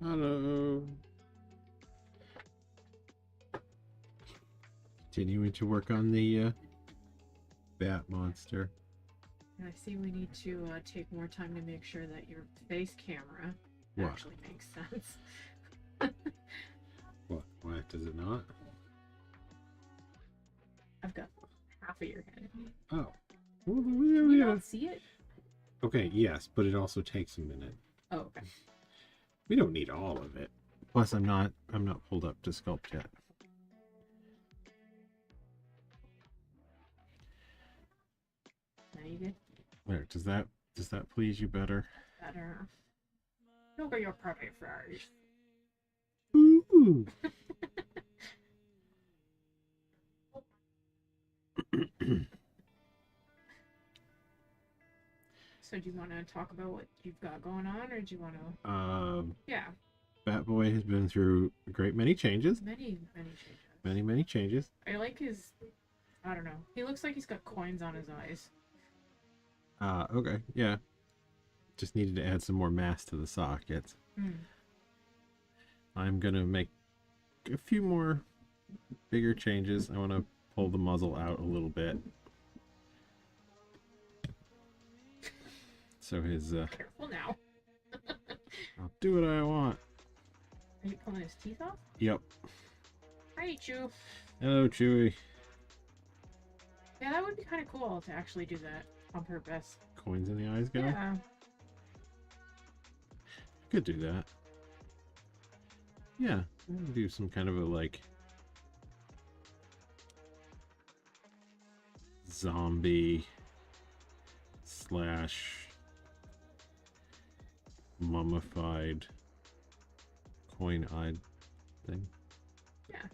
Hello. Continuing to work on the bat monster. And I see we need to take more time to make sure that your face camera actually makes sense. What? Why does it not? I've got half of your head. Oh. Can you not see it? Okay, yes, but it also takes a minute. Oh, okay. We don't need all of it. Plus, I'm not pulled up to sculpt yet. Now you good? There. Does that please you better? Better. Look at your pretty face. Ooh. So do you want to talk about what you've got going on, or do you want to? Yeah. Bat Boy has been through a great many changes. Many changes. Many changes. I like his. I don't know. He looks like he's got coins on his eyes. Okay, yeah. Just needed to add some more mass to the sockets. I'm gonna make a few more bigger changes. I want to pull the muzzle out a little bit. So his Careful now. I'll do what I want. Are you pulling his teeth off? Yep. Hi, Chew. Hello, Chewy. Yeah, that would be kind of cool to actually do that on purpose. Coins in the eyes guy? Yeah. I could do that. Yeah, do some kind of a like zombie slash mummified coin-eyed thing. Yeah.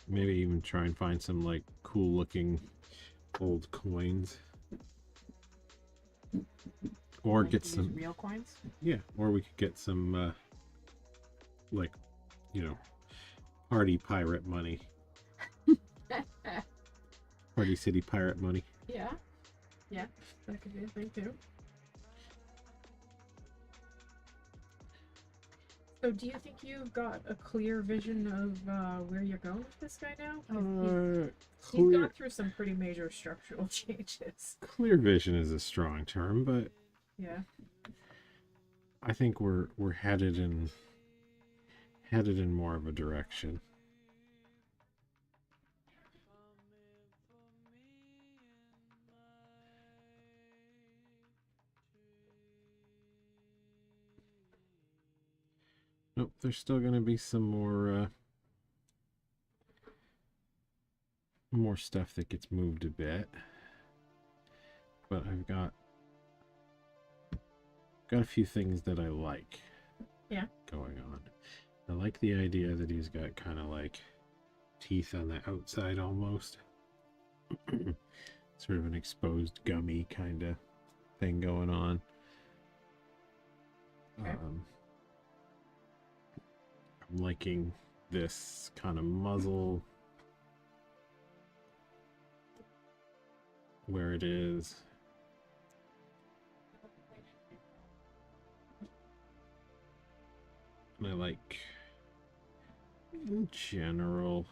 Maybe even try and find some like cool looking old coins. Or Like get some real coins. Yeah, or we could get some like, you know, party pirate money. Party City pirate money. Yeah. Yeah, that could be a thing too. So do you think you've got a clear vision of where you're going with this guy now? He's gone through some pretty major structural changes. Clear vision is a strong term, but yeah, I think we're headed in more of a direction. Nope, there's still going to be some more stuff that gets moved a bit, but I've got a few things that I like. Yeah. Going on. I like the idea that he's got kind of like teeth on the outside almost. Sort of an exposed gummy kind of thing going on. Okay. I'm liking this kind of muzzle where it is. And I like, in general,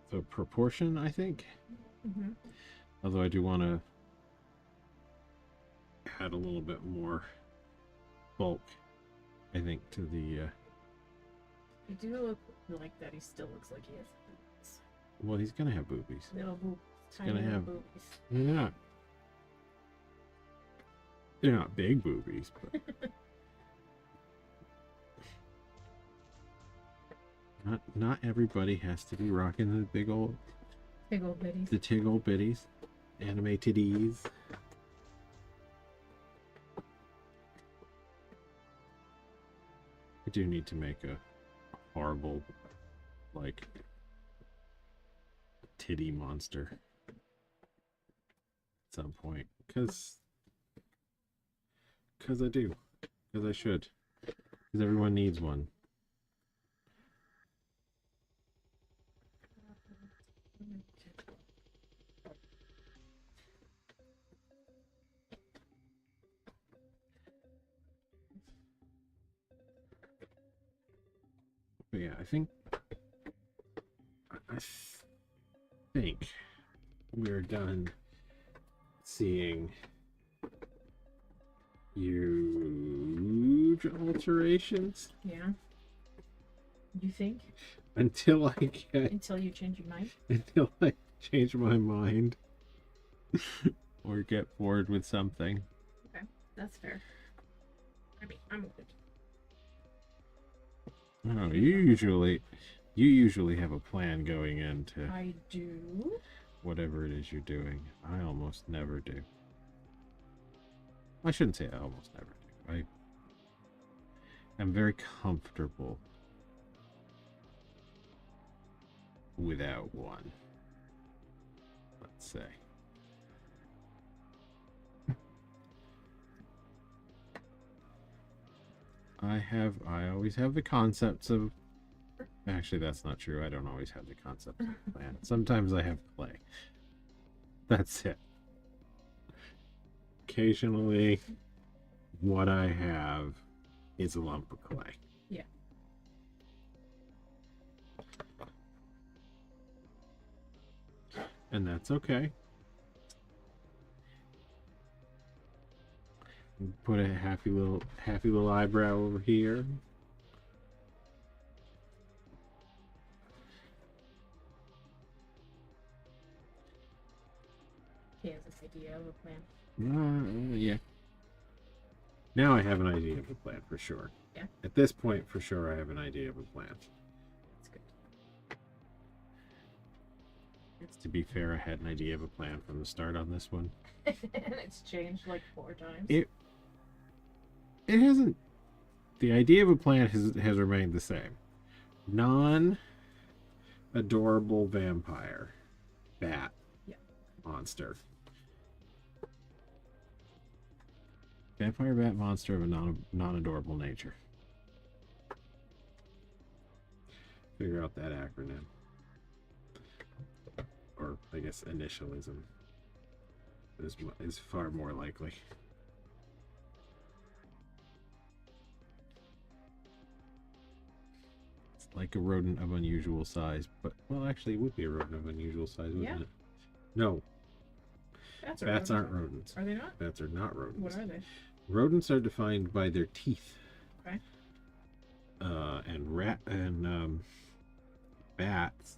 the proportion, I think. Mm-hmm. Although I do want to add a little bit more bulk, I think, to the... You do look like that. He still looks like he has boobies. Well, he's going to have boobies. Little boobies. He's going to have boobies. They're not big boobies, but... Not everybody has to be rocking the big old... Big old bitties. The tig old bitties. Animatedies. I do need to make a horrible, like, titty monster at some point. Because I do. Because I should. Because everyone needs one. But yeah, I think we're done seeing huge alterations. Yeah. You think? Until I get... Until you change your mind? Until I change my mind. Or get bored with something. Okay, that's fair. I mean, I'm good. Oh, you usually have a plan going into... I do? Whatever it is you're doing. I almost never do. I shouldn't say I almost never do. I'm very comfortable without one. Let's say. I always have the concepts of... Actually, that's not true. I don't always have the concepts of the plan. Sometimes I have clay. That's it. Occasionally, what I have is a lump of clay. Yeah. And that's okay. Put a happy little eyebrow over here. He has this idea of a plan. Yeah. Now I have an idea of a plan for sure. Yeah. At this point, for sure, I have an idea of a plan. That's good. To be fair, I had an idea of a plan from the start on this one. And it's changed like 4 times. It hasn't. The idea of a plan has remained the same. Non-adorable vampire bat monster. Vampire bat monster of a non-adorable nature. Figure out that acronym. Or, I guess, initialism is far more likely. It's like a rodent of unusual size, but, well, actually, it would be a rodent of unusual size, wouldn't it? No. Bats aren't rodents. Are they not? Bats are not rodents. What are they? Rodents are defined by their teeth. Okay. And bats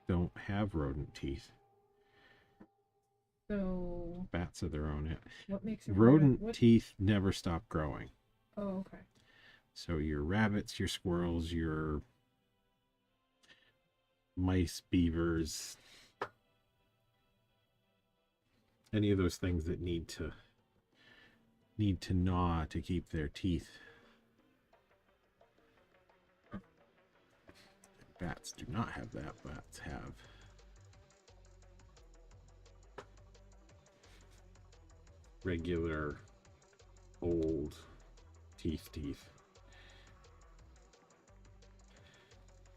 don't have rodent teeth. So Bats are their own. What makes a rodent teeth never stop growing. Oh, okay. So your rabbits, your squirrels, your mice, beavers, any of those things that need to gnaw to keep their teeth. Bats do not have that. Bats have regular old teeth.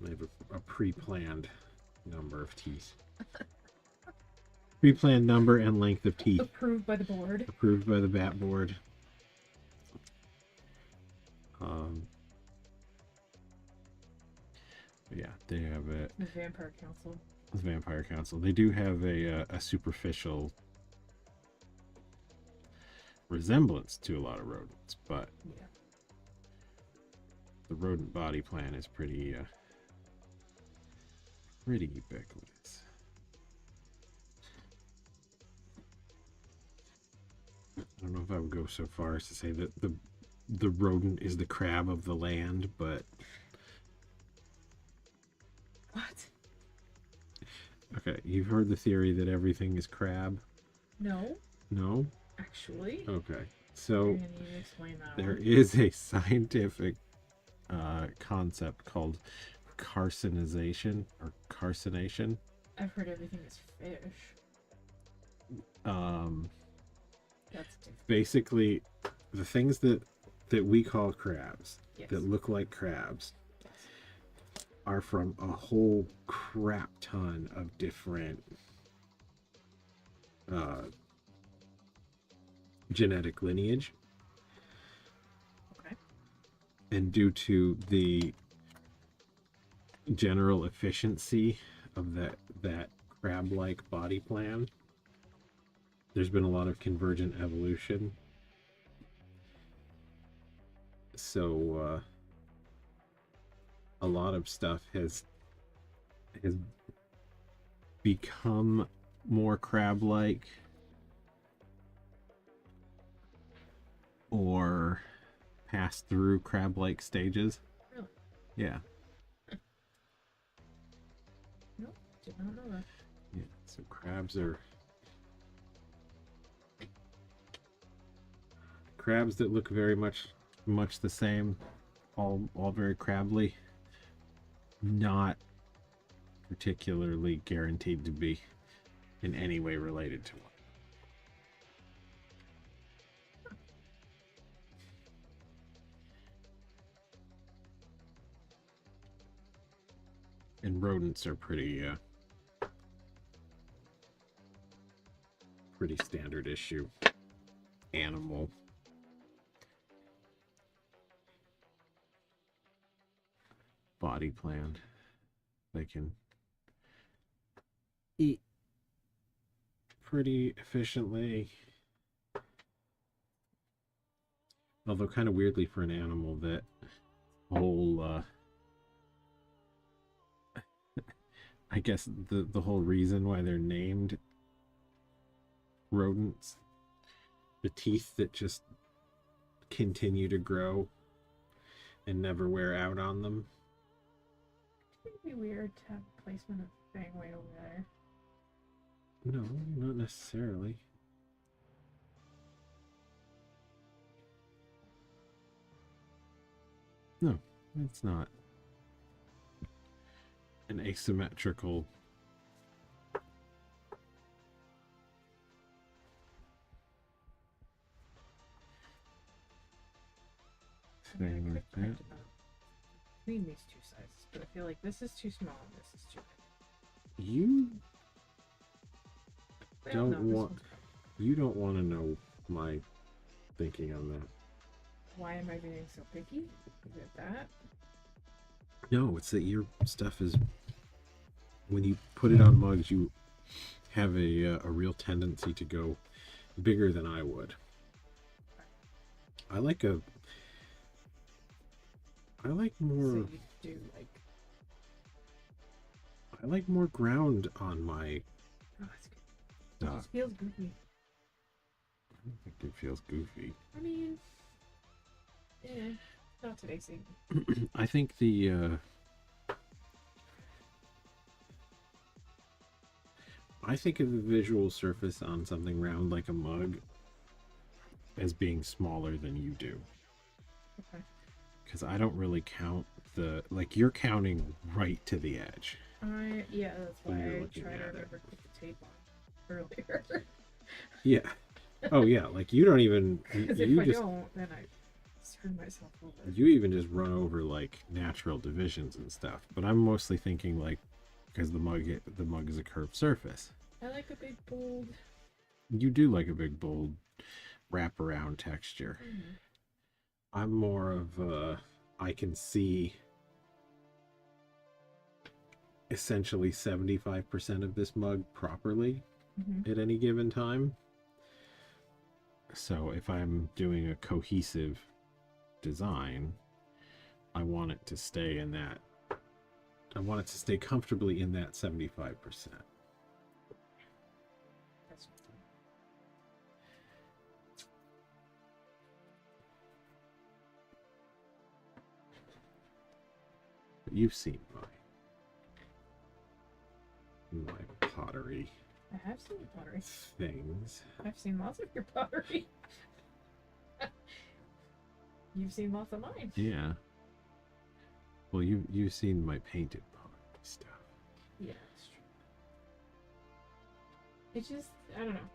They have a pre-planned number of teeth. Pre-planned number and length of teeth. Approved by the board. Approved by the bat board. Yeah, they have a... The Vampire Council. The Vampire Council. They do have a superficial resemblance to a lot of rodents, but yeah, the rodent body plan is pretty ubiquitous. I don't know if I would go so far as to say that the rodent is the crab of the land, but what? Okay, you've heard the theory that everything is crab? No. No? Actually? Okay. So You're gonna need to explain that there one. is a scientific concept called carcinization or carcination. I've heard everything is fish. That's different. Basically, the things that we call crabs, Yes. that look like crabs, are from a whole crap ton of different genetic lineage. Okay. And due to the general efficiency of that crab-like body plan. There's been a lot of convergent evolution. So a lot of stuff has become more crab-like or passed through crab-like stages. Really? Yeah. Nope, did not know that. Yeah, so crabs that look very much the same, all very crabbly, not particularly guaranteed to be in any way related to one. And rodents are pretty standard issue animal. Body plan. They can eat pretty efficiently. Although kind of weirdly for an animal that whole I guess the whole reason why they're named rodents, the teeth that just continue to grow and never wear out on them. It'd be weird to have placement of thing way over there. No, not necessarily. No, it's not an asymmetrical thing like that. Between these two sizes, but I feel like this is too small and this is too big. You Well, don't no, this want one's you don't want to know my thinking on that. Why am I being so picky? Is it that? No, it's that your stuff is, when you put it on mugs, you have a real tendency to go bigger than I would. I like more. So you do like. I like more ground on my. Oh, that's good. It just feels goofy. I don't think it feels goofy. I mean, yeah, not today's scene. I think I think of the visual surface on something round like a mug as being smaller than you do. Okay. Because I don't really count you're counting right to the edge. Yeah, that's why When you're I looking tried to at it. remember to put the tape on earlier. Yeah. Oh yeah, like you don't even Because you if I just don't, then I screw myself over. you even just run over like natural divisions and stuff. But I'm mostly thinking like because the mug is a curved surface. I like a big bold. You do like a big bold wraparound texture. Mm-hmm. I'm more of I can see essentially 75% of this mug properly at any given time. So if I'm doing a cohesive design, I want it to stay in that. I want it to stay comfortably in that 75%. That's But you've seen my pottery I have seen your pottery. things. I've seen lots of your pottery. You've seen lots of mine. Yeah. Well, you've seen my painted pottery stuff. Yeah, that's true. It's just, I don't know.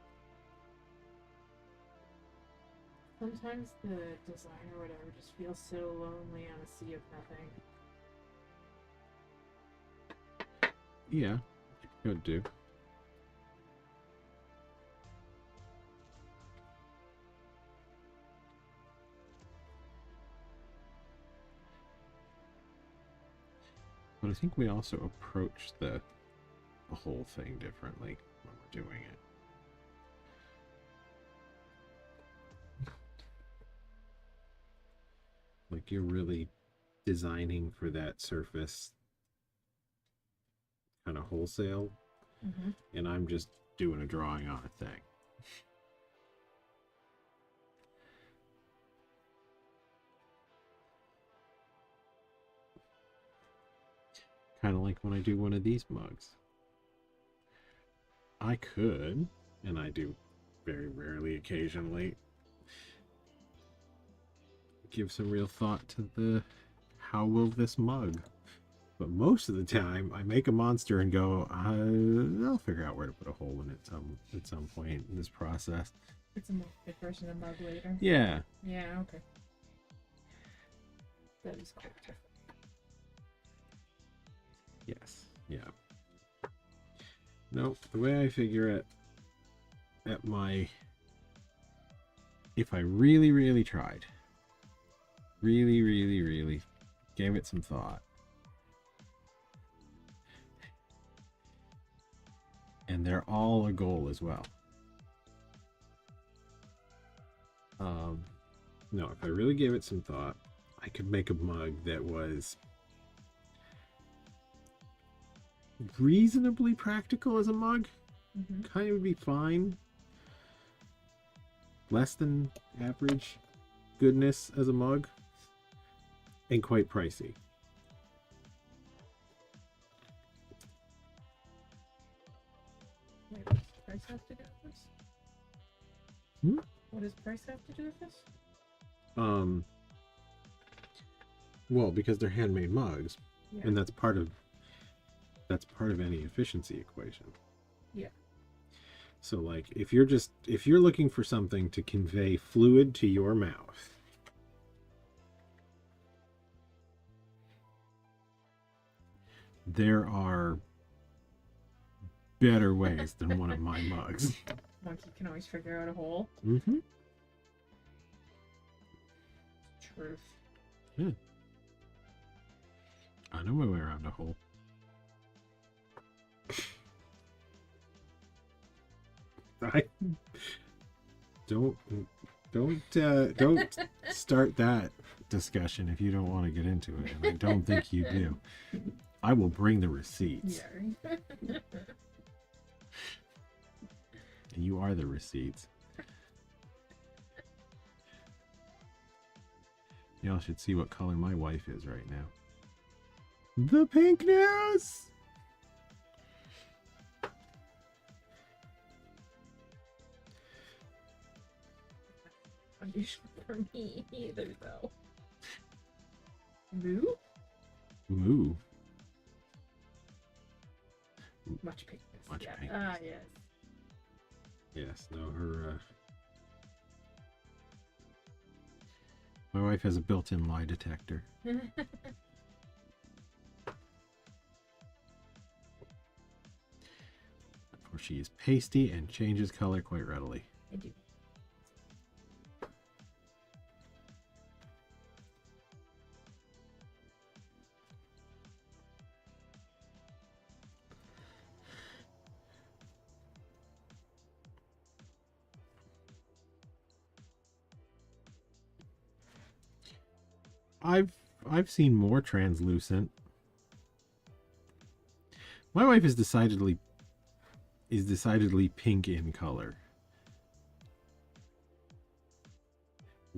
Sometimes the design or whatever just feels so lonely on a sea of nothing. Yeah, could do. But I think we also approach the whole thing differently when we're doing it. Like you're really designing for that surface kind of wholesale, and I'm just doing a drawing on a thing. Kind of like when I do one of these mugs. I could, and I do very rarely occasionally, give some real thought to the how will this mug. But most of the time, I make a monster and go, I'll figure out where to put a hole in it at some point in this process. It's a good version of mug later. Yeah. Yeah, okay. That is quite different. Yes. Yeah. No, the way I figure it at my... If I really, really tried, really, really, really gave it some thought, and they're all a goal as well. No, if I really gave it some thought, I could make a mug that was reasonably practical as a mug. Kind of would be fine. Less than average goodness as a mug, and quite pricey. Wait, what does price have to do with this? What does price have to do with this? Well, because they're handmade mugs, Yeah. and that's part of any efficiency equation. Yeah. So like if you're looking for something to convey fluid to your mouth, there are better ways than one of my mugs. Monkey can always figure out a hole. Truth. Yeah. I know my way around a hole. I don't start that discussion if you don't want to get into it, and I don't think you do. I will bring the receipts. Yeah. And you are the receipts. Y'all should see what color my wife is right now. The pinkness! Unusual for me either, though. Moo? Moo. Much pinkness. Much Yeah. pinkness. Ah, yes. Yes, no, her, my wife has a built-in lie detector. Or she is pasty and changes color quite readily. I do. I've seen more translucent. My wife is decidedly pink in color.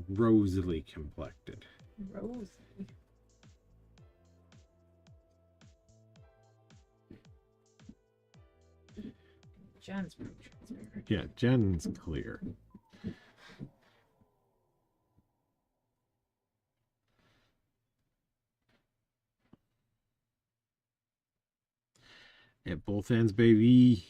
Rosily complected. Rosy. Jen's pretty transparent. Yeah, Jen's clear. At both ends, baby.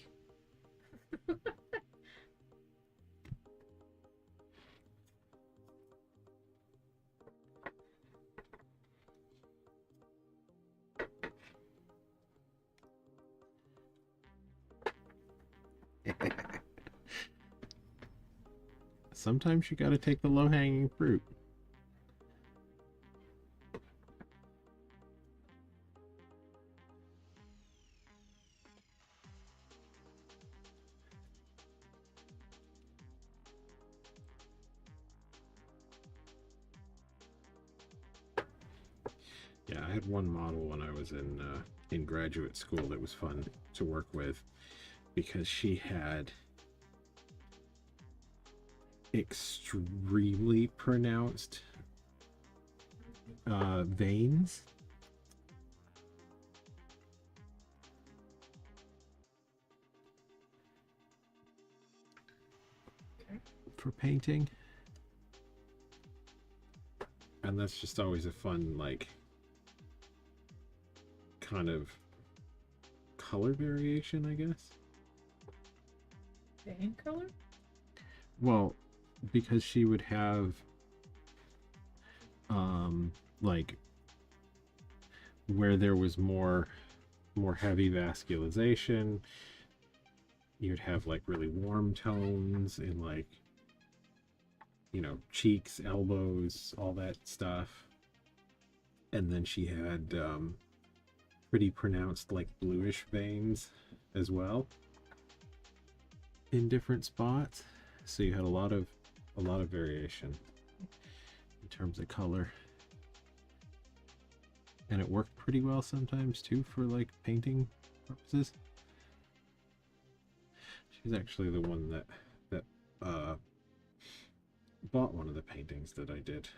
Sometimes you gotta take the low-hanging fruit. Yeah, I had one model when I was in graduate school that was fun to work with because she had extremely pronounced veins. Okay. For painting. And that's just always a fun, like, kind of color variation, I guess. Vein color? Well, because she would have like where there was more heavy vascularization, you'd have like really warm tones in, like, you know, cheeks, elbows, all that stuff. And then she had pretty pronounced like bluish veins as well in different spots. So you had a lot of variation in terms of color. And it worked pretty well sometimes too for like painting purposes. She's actually the one that bought one of the paintings that I did.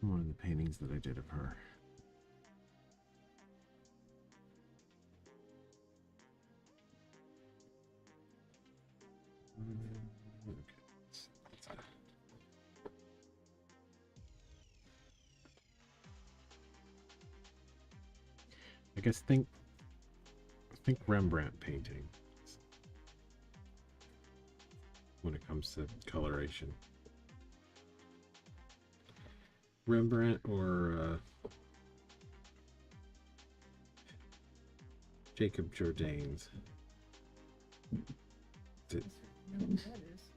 One of the paintings that I did of her. I guess think Rembrandt painting when it comes to coloration. Rembrandt or Jacob Jourdain's. I don't know who that is.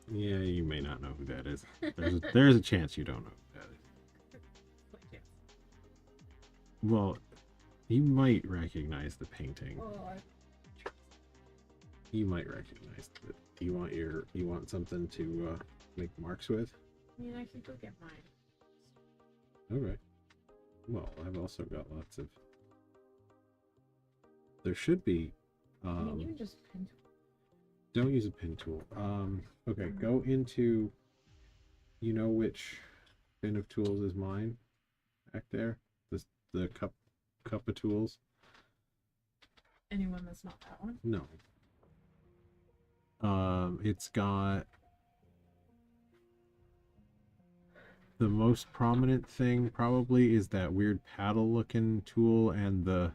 You may not know who that is. There's a chance you don't know who that is. Yeah. Well, you might recognize the painting. Oh, You might recognize it. Do you want something to make marks with? I mean, I can go get mine. Okay. Well, I've also got lots of. There should be. I mean, you can just pin. Don't use a pin tool. Okay, go into. You know which bin of tools is mine? Back there, the cup of tools. Anyone that's not that one. No. It's got the most prominent thing probably is that weird paddle looking tool, and the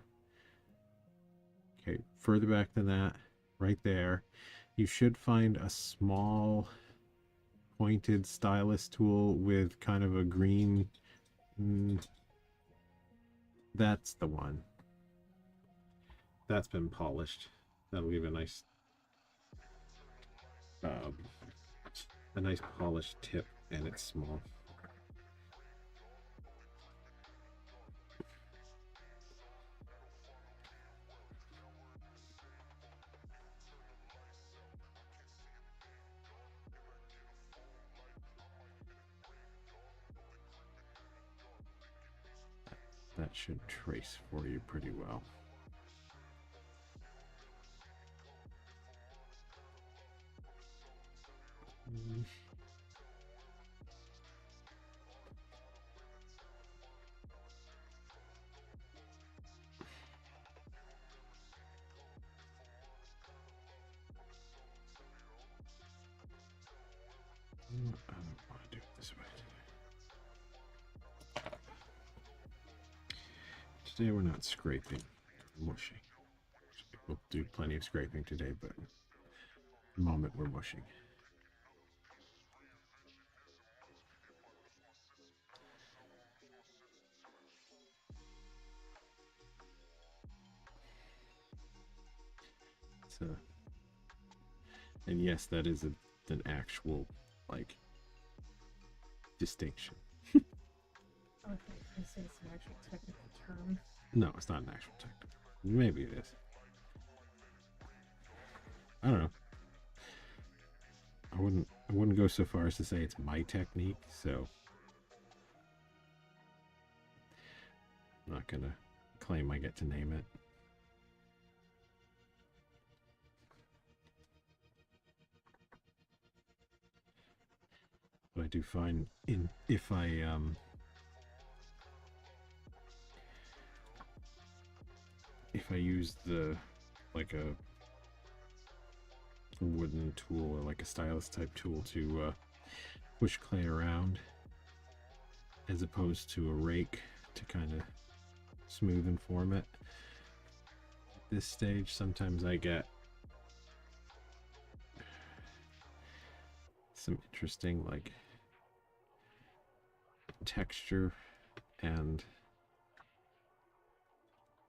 further back than that, right there, you should find a small pointed stylus tool with kind of a green. That's the one. That's been polished. That'll give a nice polished tip, and it's small. That should trace for you pretty well. I don't want to do it this way today. Today we're not scraping, mushing. We'll do plenty of scraping today, but at the moment we're mushing. So, and yes, that is an actual, like, distinction. Oh, I think I say it's an actual technical term. No, it's not an actual technical. Maybe it is. I don't know. I wouldn't go so far as to say it's my technique, so I'm not gonna claim I get to name it. But I do find if I use the like a wooden tool or like a stylus type tool to push clay around, as opposed to a rake to kind of smooth and form it. At this stage, sometimes I get some interesting like texture, and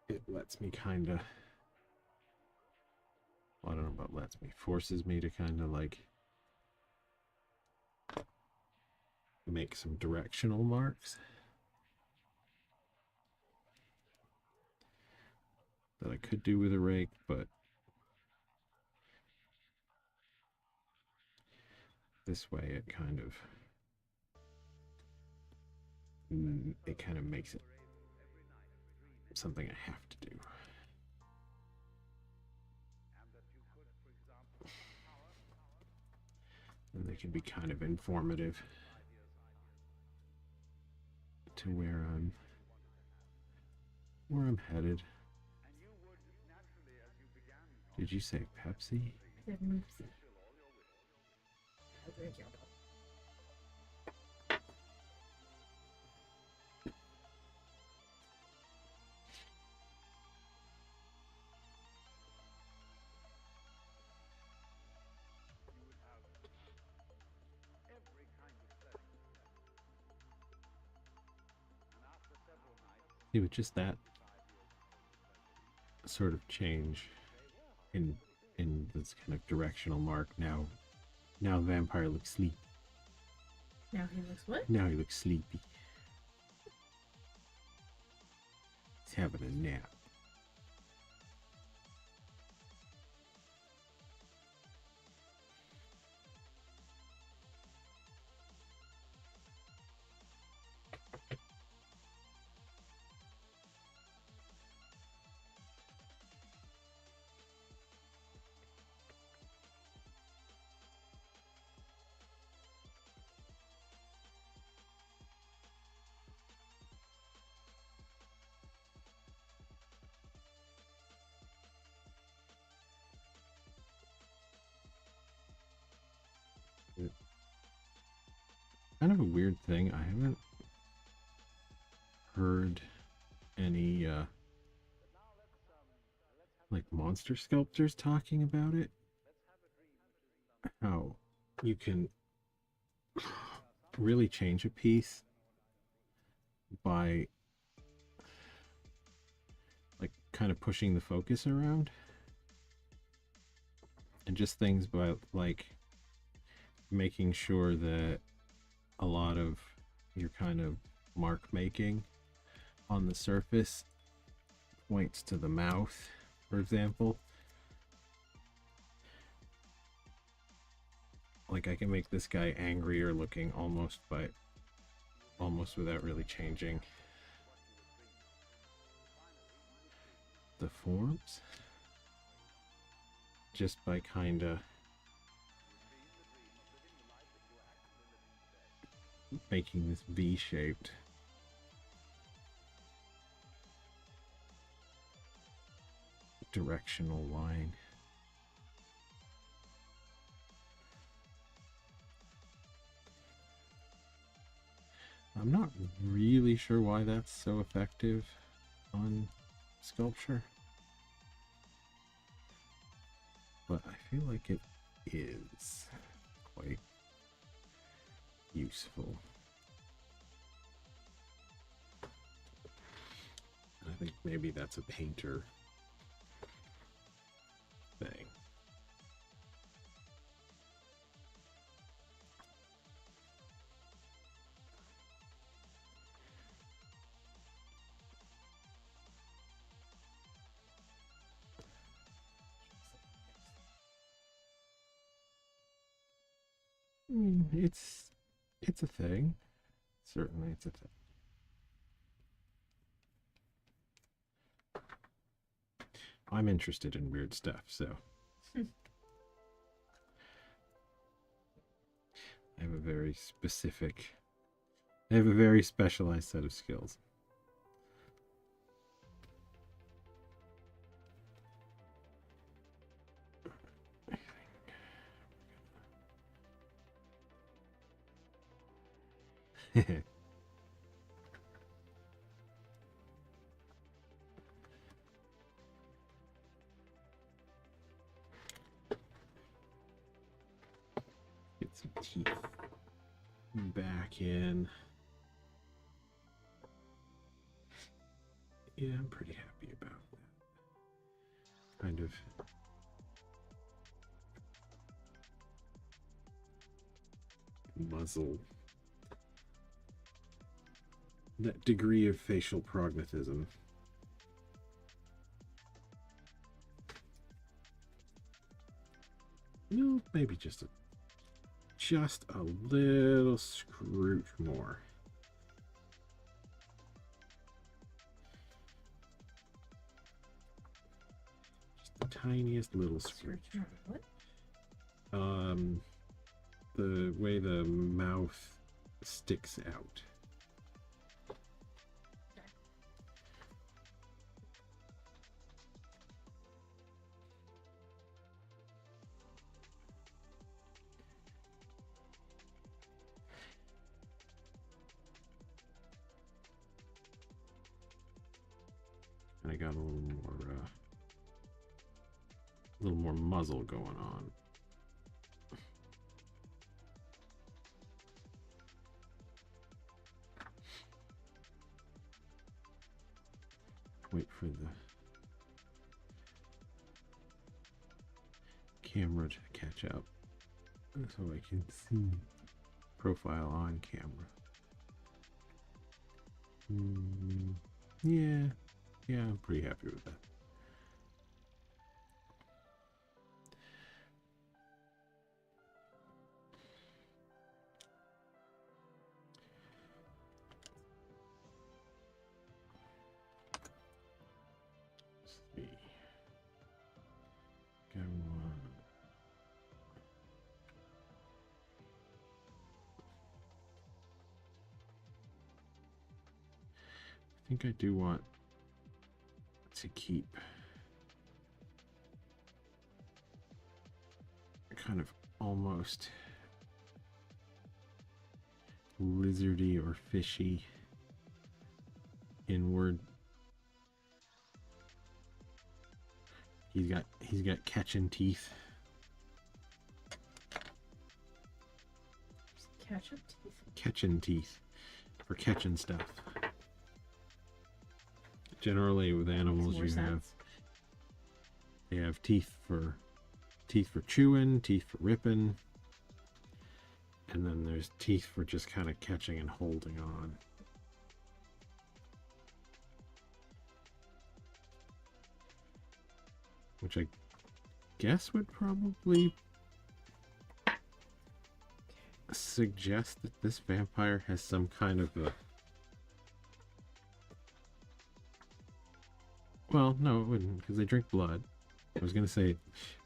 it lets me kind of, well, I don't know about lets me, forces me to kind of like make some directional marks that I could do with a rake, but this way it kind of makes it something I have to do. And they can be kind of informative to where I'm headed. Did you say Pepsi? Said Moopsie. I'll drink your milk. See, with just that sort of change in this kind of directional mark, now vampire looks sleepy. Now he looks what? Now he looks sleepy. He's having a nap. Kind of a weird thing. I haven't heard any like monster sculptors talking about it. How you can really change a piece by like kind of pushing the focus around, and just things by like making sure that a lot of your kind of mark making on the surface points to the mouth, for example. Like I can make this guy angrier looking almost without really changing the forms, just by kind of making this V-shaped directional line. I'm not really sure why that's so effective on sculpture, but I feel like it is quite useful. I think maybe that's a painter thing. It's a thing. Certainly, it's a thing. I'm interested in weird stuff, so I have a very specialized set of skills. Get some teeth back in. Yeah, I'm pretty happy about that. Kind of muzzle. That degree of facial prognatism. No, maybe just a little scrooge more. Just the tiniest little scrooge. What? The way the mouth sticks out. And I got a little more muzzle going on. Wait for the camera to catch up so I can see profile on camera. Yeah, I'm pretty happy with that. Let's see. Go on. I think I do want to keep kind of almost lizardy or fishy inward. He's got catching teeth. Catch-up teeth? Catching teeth for catching stuff. Generally with animals they have teeth for chewing, teeth for ripping, and then there's teeth for just kind of catching and holding on. Which I guess would probably suggest that this vampire has some kind of a... Well, no, it wouldn't, because they drink blood. I was going to say, it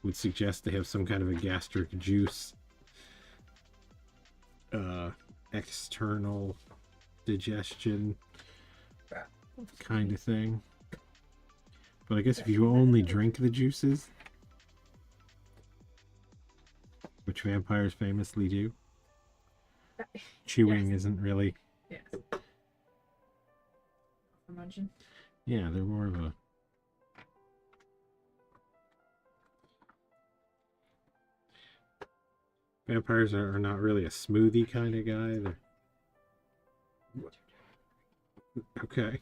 would suggest they have some kind of a gastric juice, external digestion kind of thing. But I guess if you only drink the juices, which vampires famously do, chewing isn't really... Yes. Munching. Yeah, they're more of a... Vampires are not really a smoothie kind of guy. They're... Okay.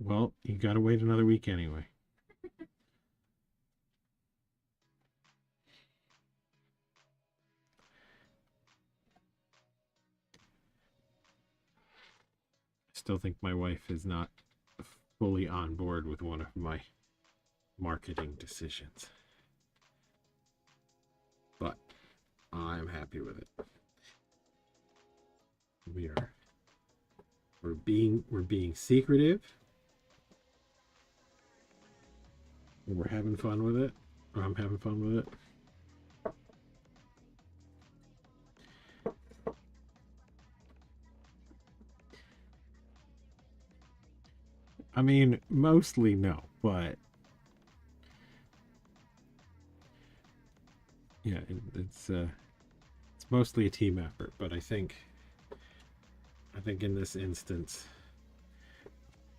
Well, you gotta wait another week anyway. Still think my wife is not fully on board with one of my marketing decisions. But I'm happy. happy with it. We're being secretive. We're having fun with it. Or I'm having fun with it. I mean, mostly no, but yeah, it's mostly a team effort. But I think in this instance,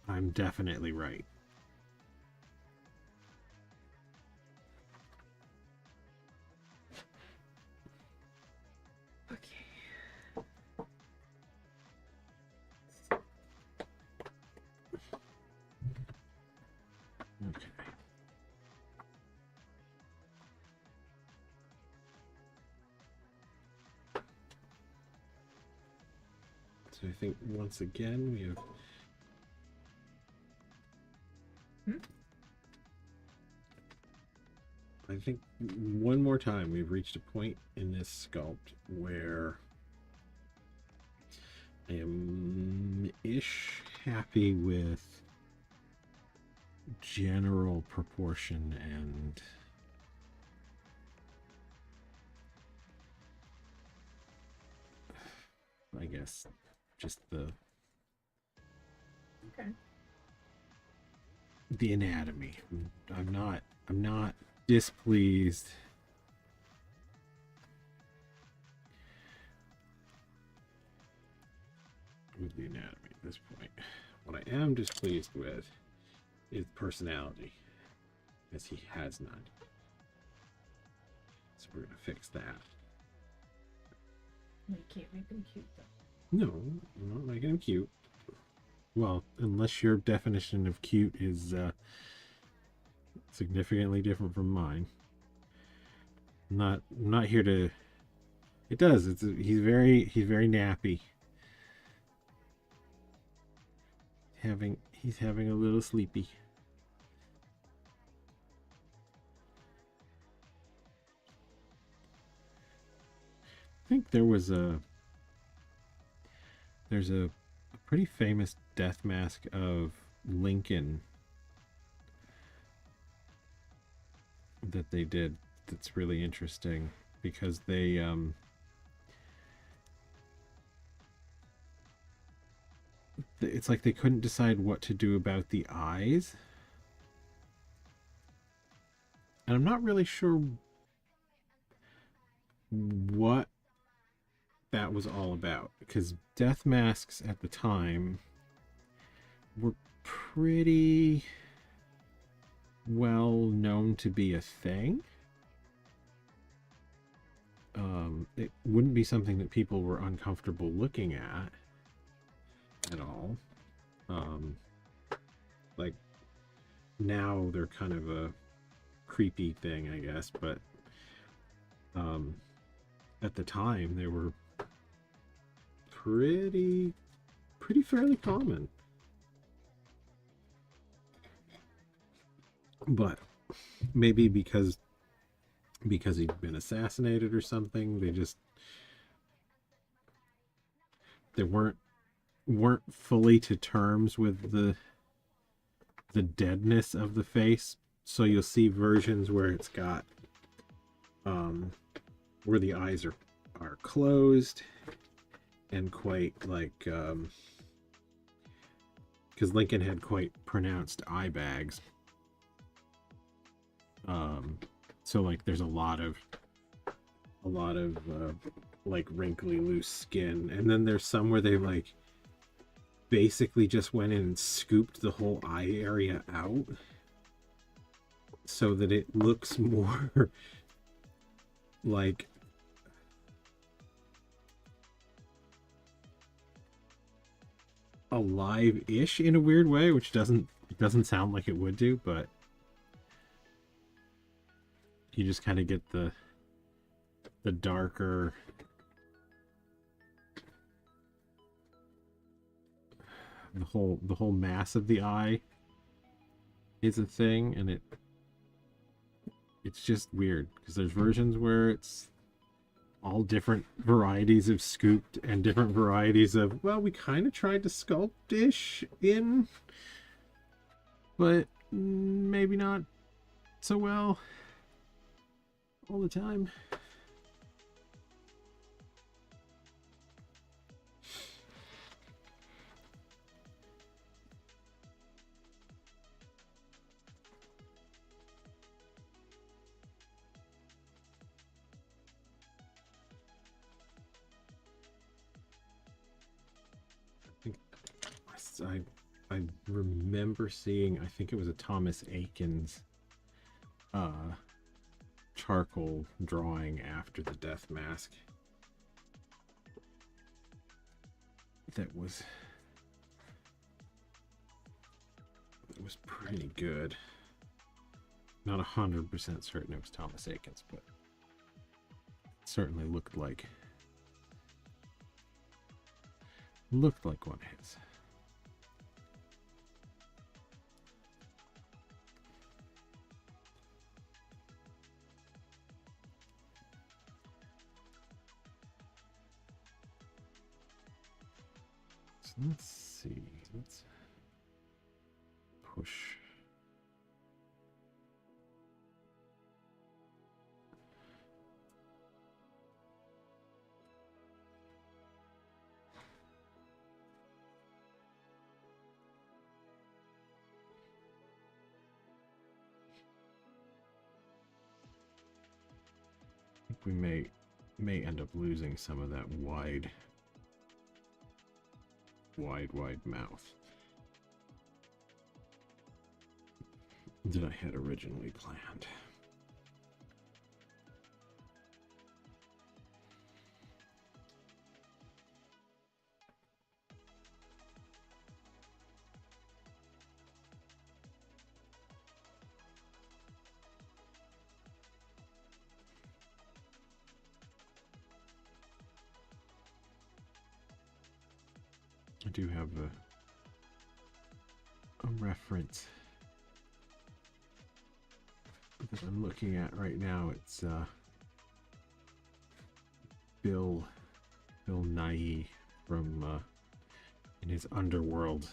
I'm definitely right. Okay. So I think once again we have I think one more time we've reached a point in this sculpt where I am happy with general proportion and I guess just the anatomy. I'm not displeased with the anatomy at this point. What I am displeased with is personality, as he has none. So we're gonna fix that. You can't make him cute though. No, I'm not making him cute. Well, unless your definition of cute is significantly different from mine. I'm not here to. It does. He's very nappy. He's having a little sleepy. I think there's a pretty famous death mask of Lincoln that they did that's really interesting because they it's like they couldn't decide what to do about the eyes, and I'm not really sure what that was all about, because death masks at the time were pretty well known to be a thing. It wouldn't be something that people were uncomfortable looking at all. Like now they're kind of a creepy thing, I guess, but at the time they were pretty fairly common. But maybe because he'd been assassinated or something, they weren't fully to terms with the deadness of the face. So you'll see versions where it's got where the eyes are closed and quite like because Lincoln had quite pronounced eye bags. So like there's a lot of like wrinkly loose skin, and then there's some where they like basically just went in and scooped the whole eye area out so that it looks more like alive-ish in a weird way, which doesn't sound like it would do, but you just kind of get the darker the whole mass of the eye is a thing, and it's just weird because there's versions where it's all different varieties of scooped and different varieties of, well, we kind of tried to sculpt-ish in, but maybe not so well all the time. I remember seeing, I think it was a Thomas Aikens charcoal drawing after the death mask that was pretty good. Not 100% certain it was Thomas Aikens, but it certainly looked like one of his. So let's see. Let's push. I think we may end up losing some of that wide mouth that I had originally planned. I do have a reference that I'm looking at right now. It's Bill Nighy from in his Underworld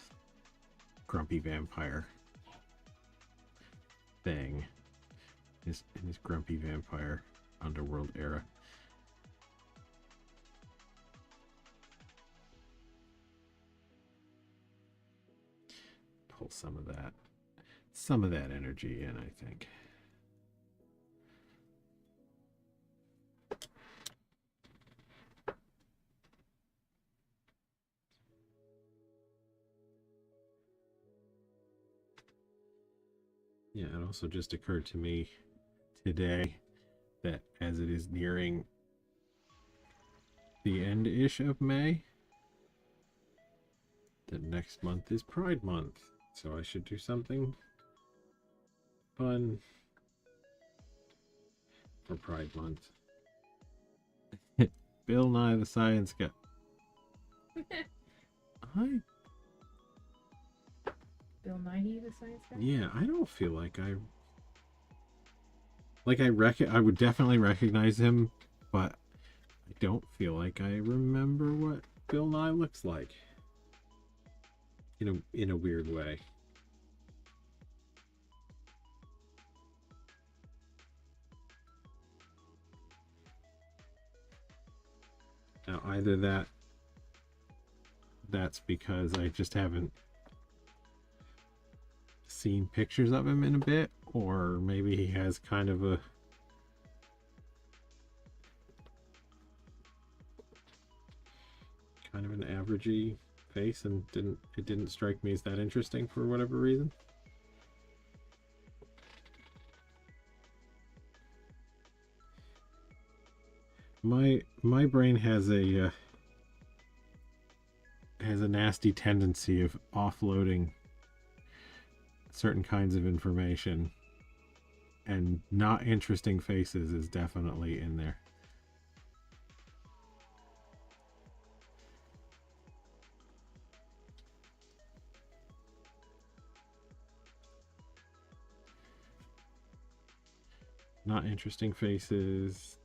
grumpy vampire thing. In his grumpy vampire Underworld era. Pull some of that energy in, I think. Yeah, it also just occurred to me today that as it is nearing the end-ish of May, that next month is Pride Month. So I should do something fun for Pride Month. Bill Nye the Science Guy. Bill Nighy the Science Guy? Yeah, I don't feel like I would definitely recognize him, but I don't feel like I remember what Bill Nye looks like. In a weird way. Now either that's because I just haven't seen pictures of him in a bit, or maybe he has kind of an averagey face and it didn't strike me as that interesting for whatever reason. My brain has a nasty tendency of offloading certain kinds of information, and not interesting faces is definitely in there. Not interesting faces,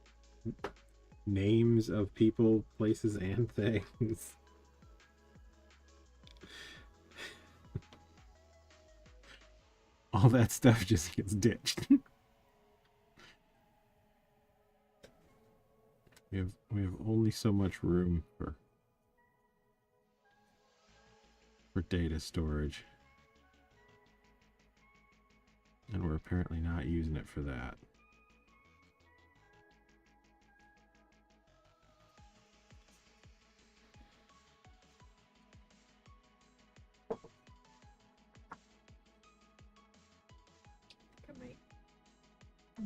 names of people, places, and things. All that stuff just gets ditched. we have only so much room for data storage. And we're apparently not using it for that.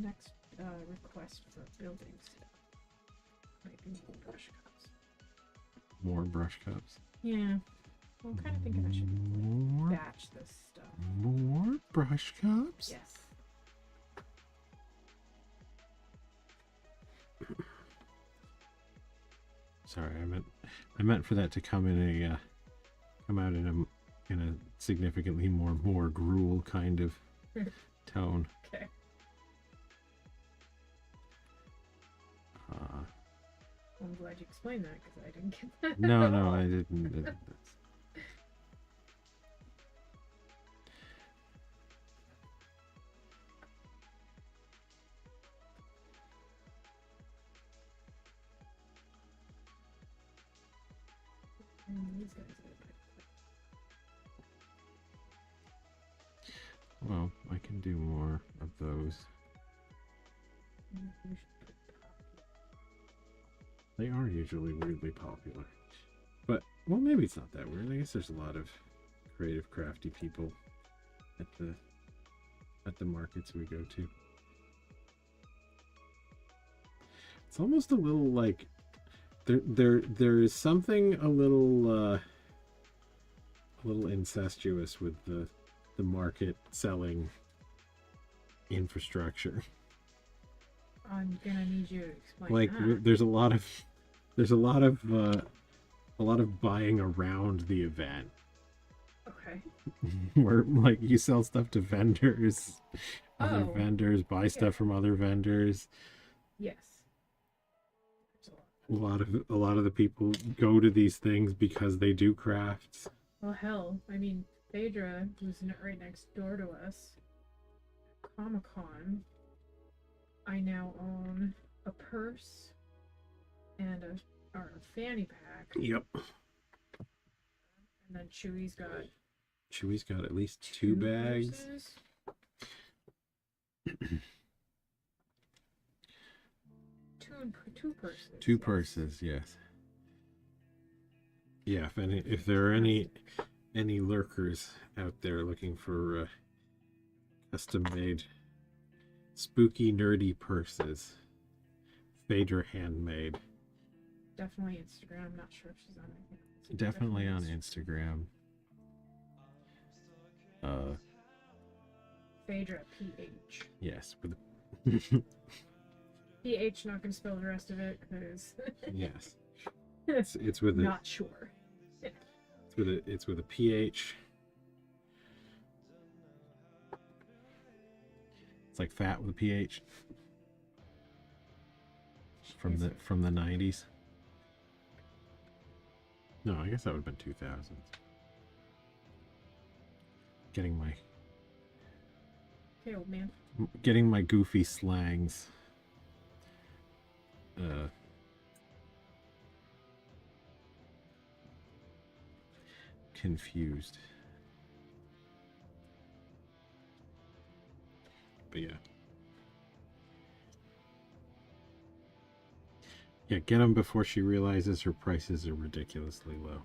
Next request for building stuff might be more brush cups. More brush cups. Yeah. Well, I'm kind of thinking I should More, batch this stuff. more brush cups? Yes. Sorry, I meant for that to come in come out in a significantly more gruel kind of tone. Okay. I'm glad you explained that because I didn't get that. No, I didn't. These guys are Well, I can do more of those. we should put They are usually weirdly popular. But, well, maybe it's not that weird. I guess there's a lot of creative, crafty people at the markets we go to. It's almost a little like there is something a little incestuous with the market selling infrastructure. I'm gonna need you to explain Like that. there's a lot of buying around the event. Okay. Where like you sell stuff to vendors, other Oh, vendors buy stuff from other vendors. Yes. There's A lot of the people go to these things because they do crafts. Well, hell, I mean, Phaedra, who's right next door to us, Comic-Con, I now own a purse and a fanny pack, Yep. and then Chewy's got at least two bags. purses. Two purses. Two yes. purses, yes. Yeah, if there are any lurkers out there looking for custom made spooky nerdy purses, Phaedra Handmade. Definitely Instagram. I'm not sure if she's on it. Definitely on Instagram. Phaedra PH. Yes, with PH. Not gonna spell the rest of it because yes, it's with a not sure. it's with a PH. It's like fat with a PH. From the 90s. No, I guess that would have been 2000s. Okay, old man. Getting my goofy slangs confused. But yeah. Yeah, get them before she realizes her prices are ridiculously low.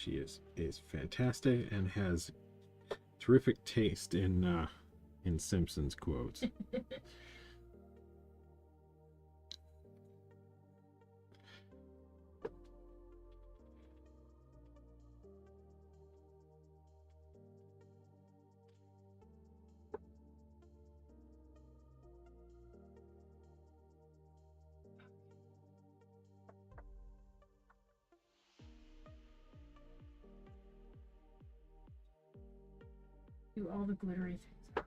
she is fantastic and has terrific taste in Simpsons quotes. Do all the glittery things.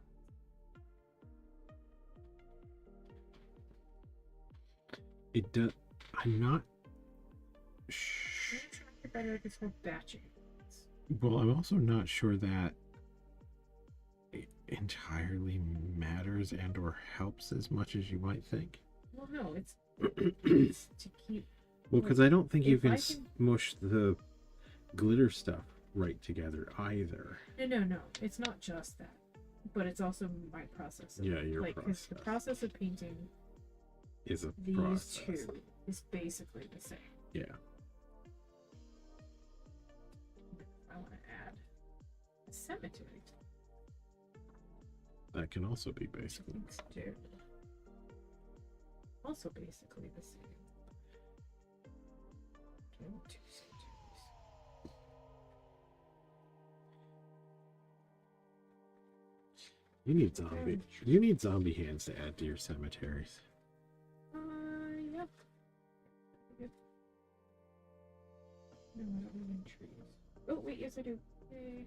It does. I'm not. I'm trying to get better at this whole batching. Well, I'm also not sure that it entirely matters and or helps as much as you might think. Well, no, it's to keep. Well, because I don't think you if can I can- smush the glitter stuff right together either. No. It's not just that, but it's also my process. Yeah, your like, 'cause process the process of painting is a these process. two is basically the same. Yeah. I want to add a cemetery. That can also be Which basically. things do. Also basically the same. Okay, two cemeteries. You need zombie. You need zombie hands to add to your cemeteries. Yeah. Good. No, I don't need any trees. Oh, wait, yes I do. Yay.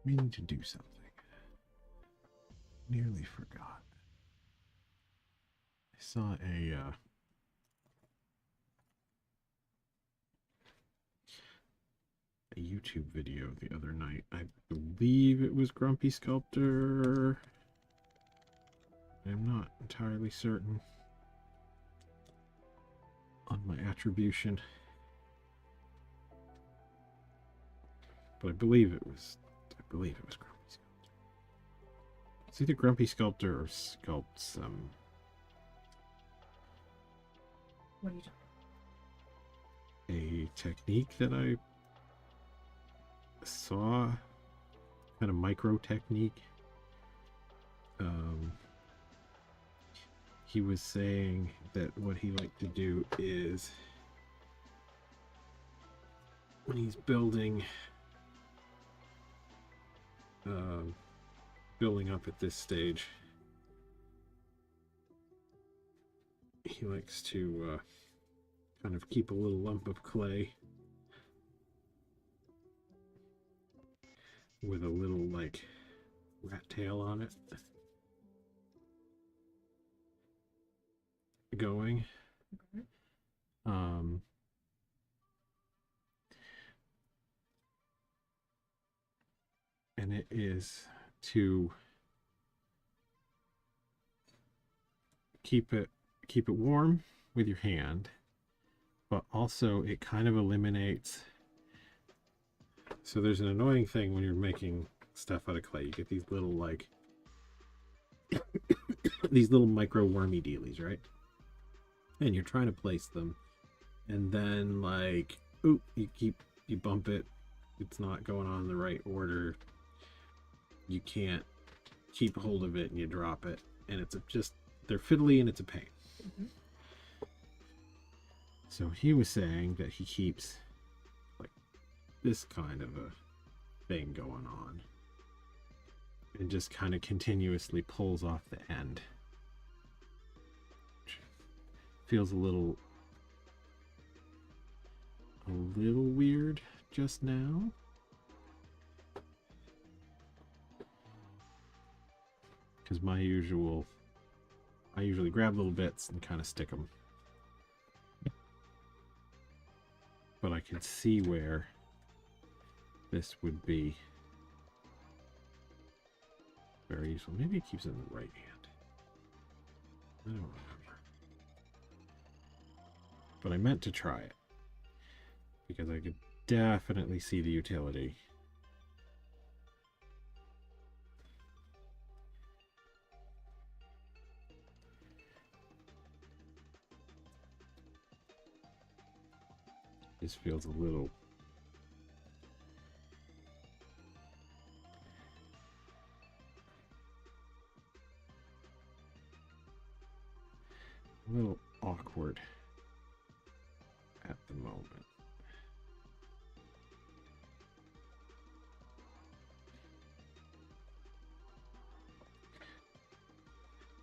Meaning to do something. Nearly forgot. I saw a YouTube video the other night. I believe it was Grumpy Sculptor. I'm not entirely certain on my attribution. But I believe it was Grumpy Sculptor. It's either Grumpy Sculptor or Sculpts What are you talking a technique that I saw, kind of micro technique. He was saying that what he liked to do is when he's building up at this stage, he likes to kind of keep a little lump of clay with a little like rat tail on it going. about? And it is to keep it warm with your hand, but also it kind of eliminates. So there's an annoying thing when you're making stuff out of clay. You get these little like these little micro wormy dealies, right? And you're trying to place them, and then like, oop, you bump it. It's not going on in the right order. You can't keep hold of it, and you drop it, and it's just they're fiddly and it's a pain. Mm-hmm. So he was saying that he keeps like this kind of a thing going on, and just kind of continuously pulls off the end. Feels a little weird just now. Because I usually grab little bits and kind of stick them. But I can see where this would be very useful. Maybe it keeps it in the right hand. I don't remember. But I meant to try it because I could definitely see the utility. This feels a little awkward at the moment.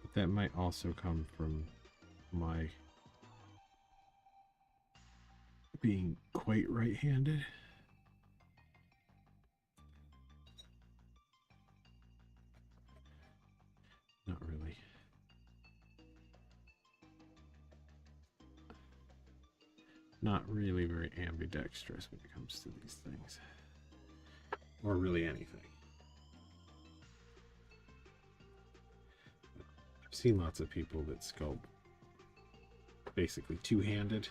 But that might also come from my being quite right-handed. Not really. Not really very ambidextrous when it comes to these things. Or really anything. I've seen lots of people that sculpt basically two-handed.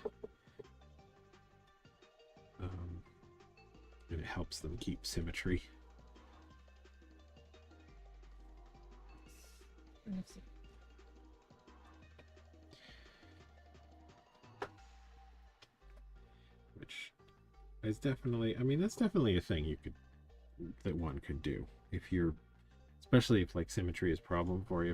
And it helps them keep symmetry. Which is definitely, I mean, that's definitely a thing that one could do if you're, especially if like symmetry is a problem for you.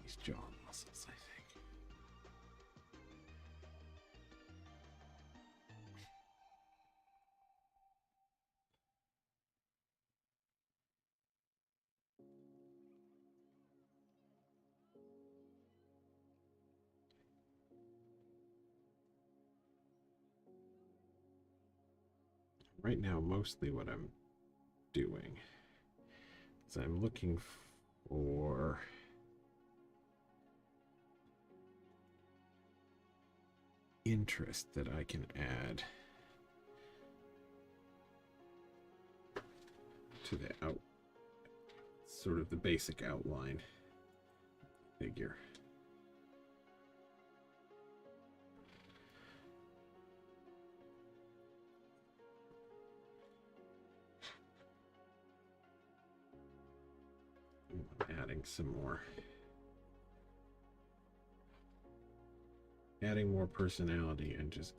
These jaw muscles, I think. Right now, mostly what I'm doing is I'm looking for interest that I can add to the sort of the basic outline figure. I'm adding more personality and just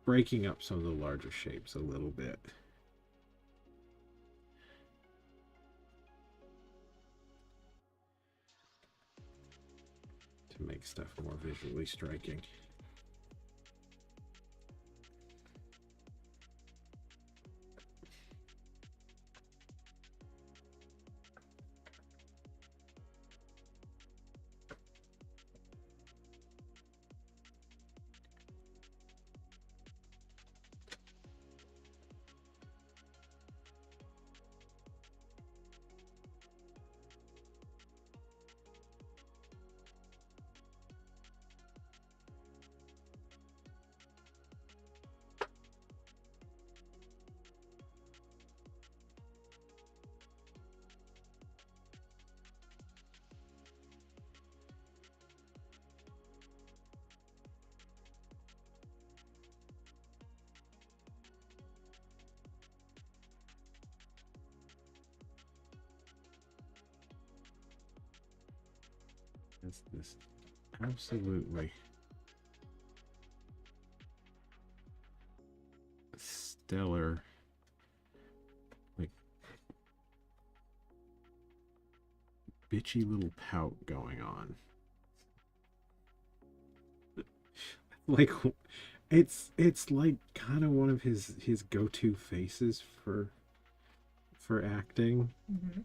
breaking up some of the larger shapes a little bit. To make stuff more visually striking. Is this absolutely stellar, like, bitchy little pout going on. Like, it's like kind of one of his go-to faces for acting. Mm-hmm.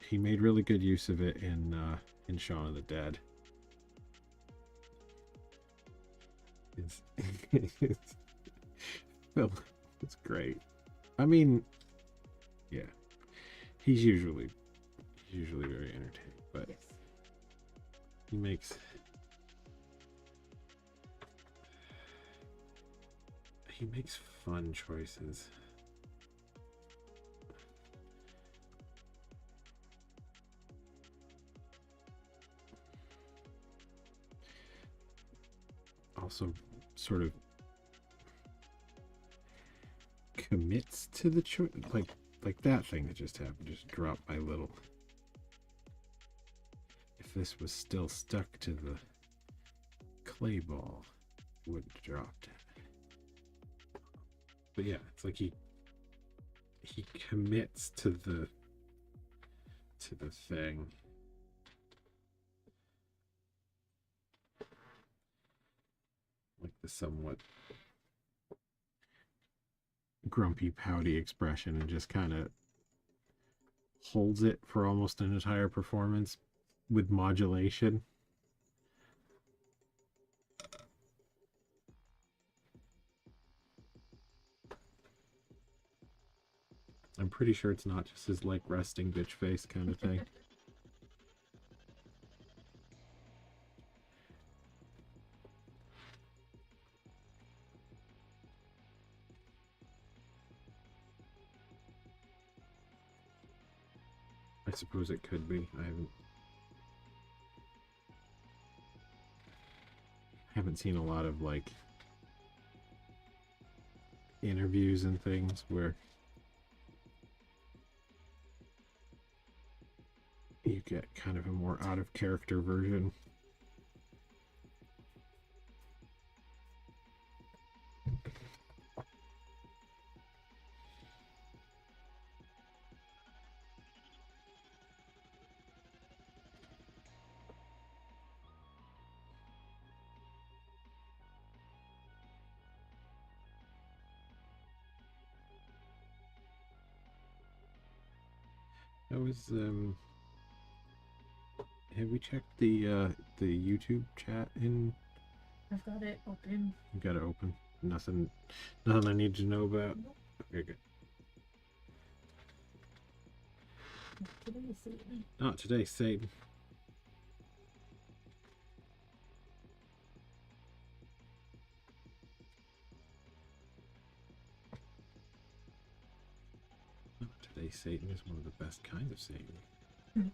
He made really good use of it in Shaun of the Dead. It's it's great. I mean, yeah, he's usually very entertaining, but Yes. he makes fun choices. Also sort of commits to the choice, like that thing that just happened, just dropped my little. If this was still stuck to the clay ball, it wouldn't have dropped it. But yeah, it's like he commits to the thing. Like the somewhat grumpy, pouty expression, and just kind of holds it for almost an entire performance with modulation. I'm pretty sure it's not just his like resting bitch face kind of thing. I suppose it could be. I haven't seen a lot of like interviews and things where you get kind of a more out of character version. That was have we checked the YouTube chat in? I've got it open. You got it open. Nothing I need to know about. Nope. Okay, good. Today, Satan. Not today, Satan. Not today, Satan is one of the best kinds of Satan. Hmm.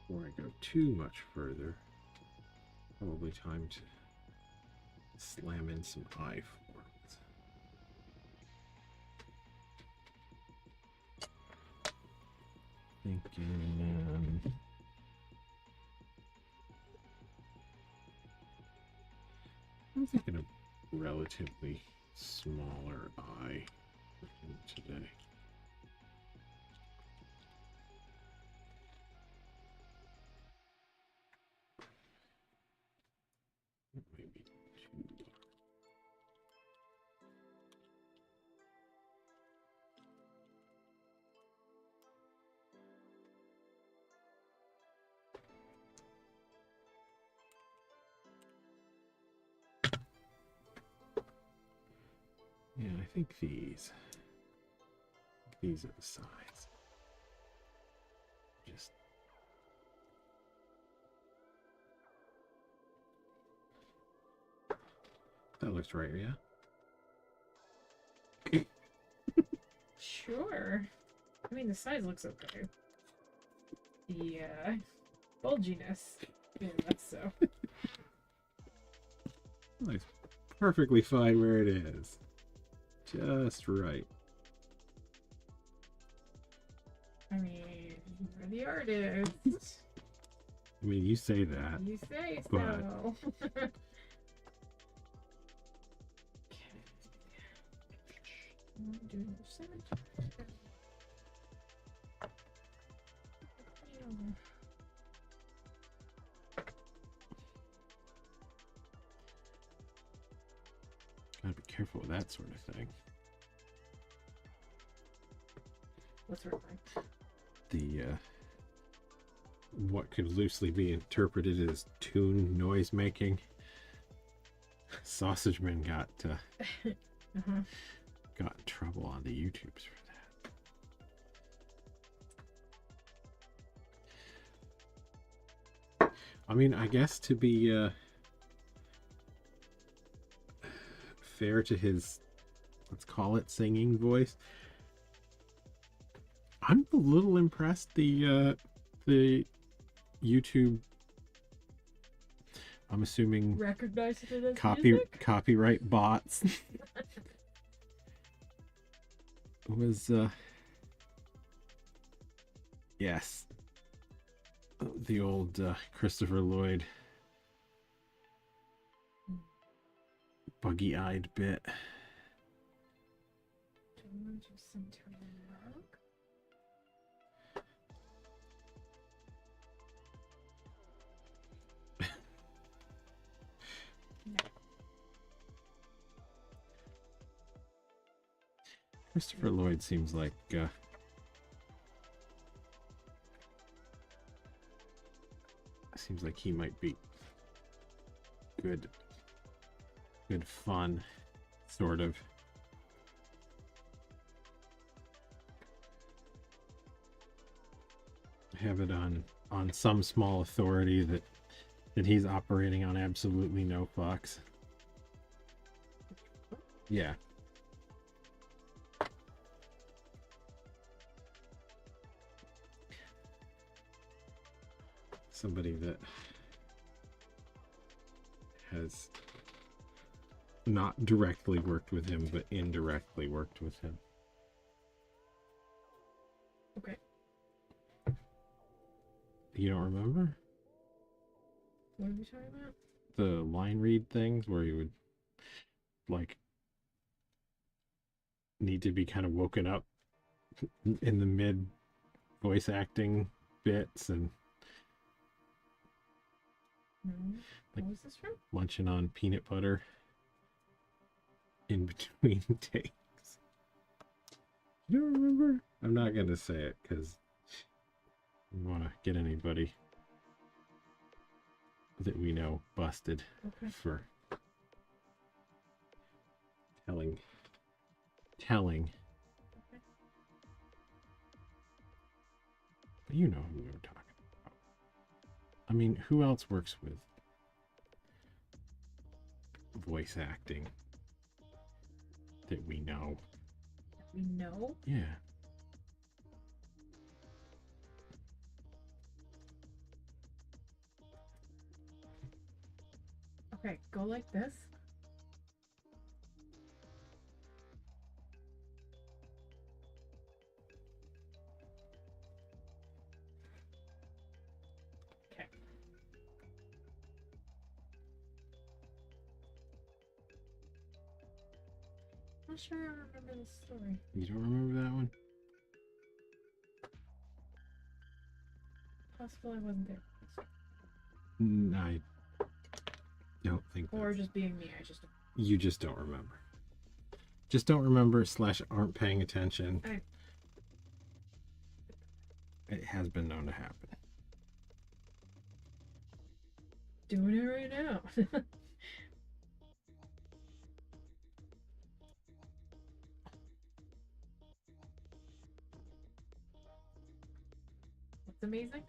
Before I go too much further, probably time to slam in some eye forms. Thinking I'm thinking a relatively smaller eye today. Yeah, I think these are the size. Just that looks right, yeah. Sure. I mean, the size looks okay. The bulginess, maybe less so. Looks perfectly fine where it is. Just right. I mean, you're the artist. I mean, you say that. You say but... so. Gotta be careful with that sort of thing. What sort of thing? The what could loosely be interpreted as tune noise making. Sausageman got got in trouble on the YouTubes for that. I mean, I guess to be fair to his, let's call it, singing voice, I'm a little impressed. The YouTube, I'm assuming, recognized it as music? Copyright bots was yes, the old Christopher Lloyd buggy-eyed bit. Christopher Lloyd seems like he might be good fun, sort of. Have it on some small authority that he's operating on absolutely no fucks. Yeah. Somebody that has not directly worked with him, but indirectly worked with him. Okay. You don't remember? What are we talking about? The line read things where he would, like, need to be kind of woken up in the mid voice acting bits and What was this from? munching on peanut butter in between takes. You don't remember? I'm not gonna say it because I don't want to get anybody that we know busted for telling. But you know who we were talking about. I mean, who else works with voice acting that we know? We know? Yeah. Okay, go like this. Okay. I'm not sure I remember this story. You don't remember that one? Possible I wasn't there. I don't think. Or just being me, You just don't remember. Just don't remember / aren't paying attention. It has been known to happen. Doing it right now. It's amazing.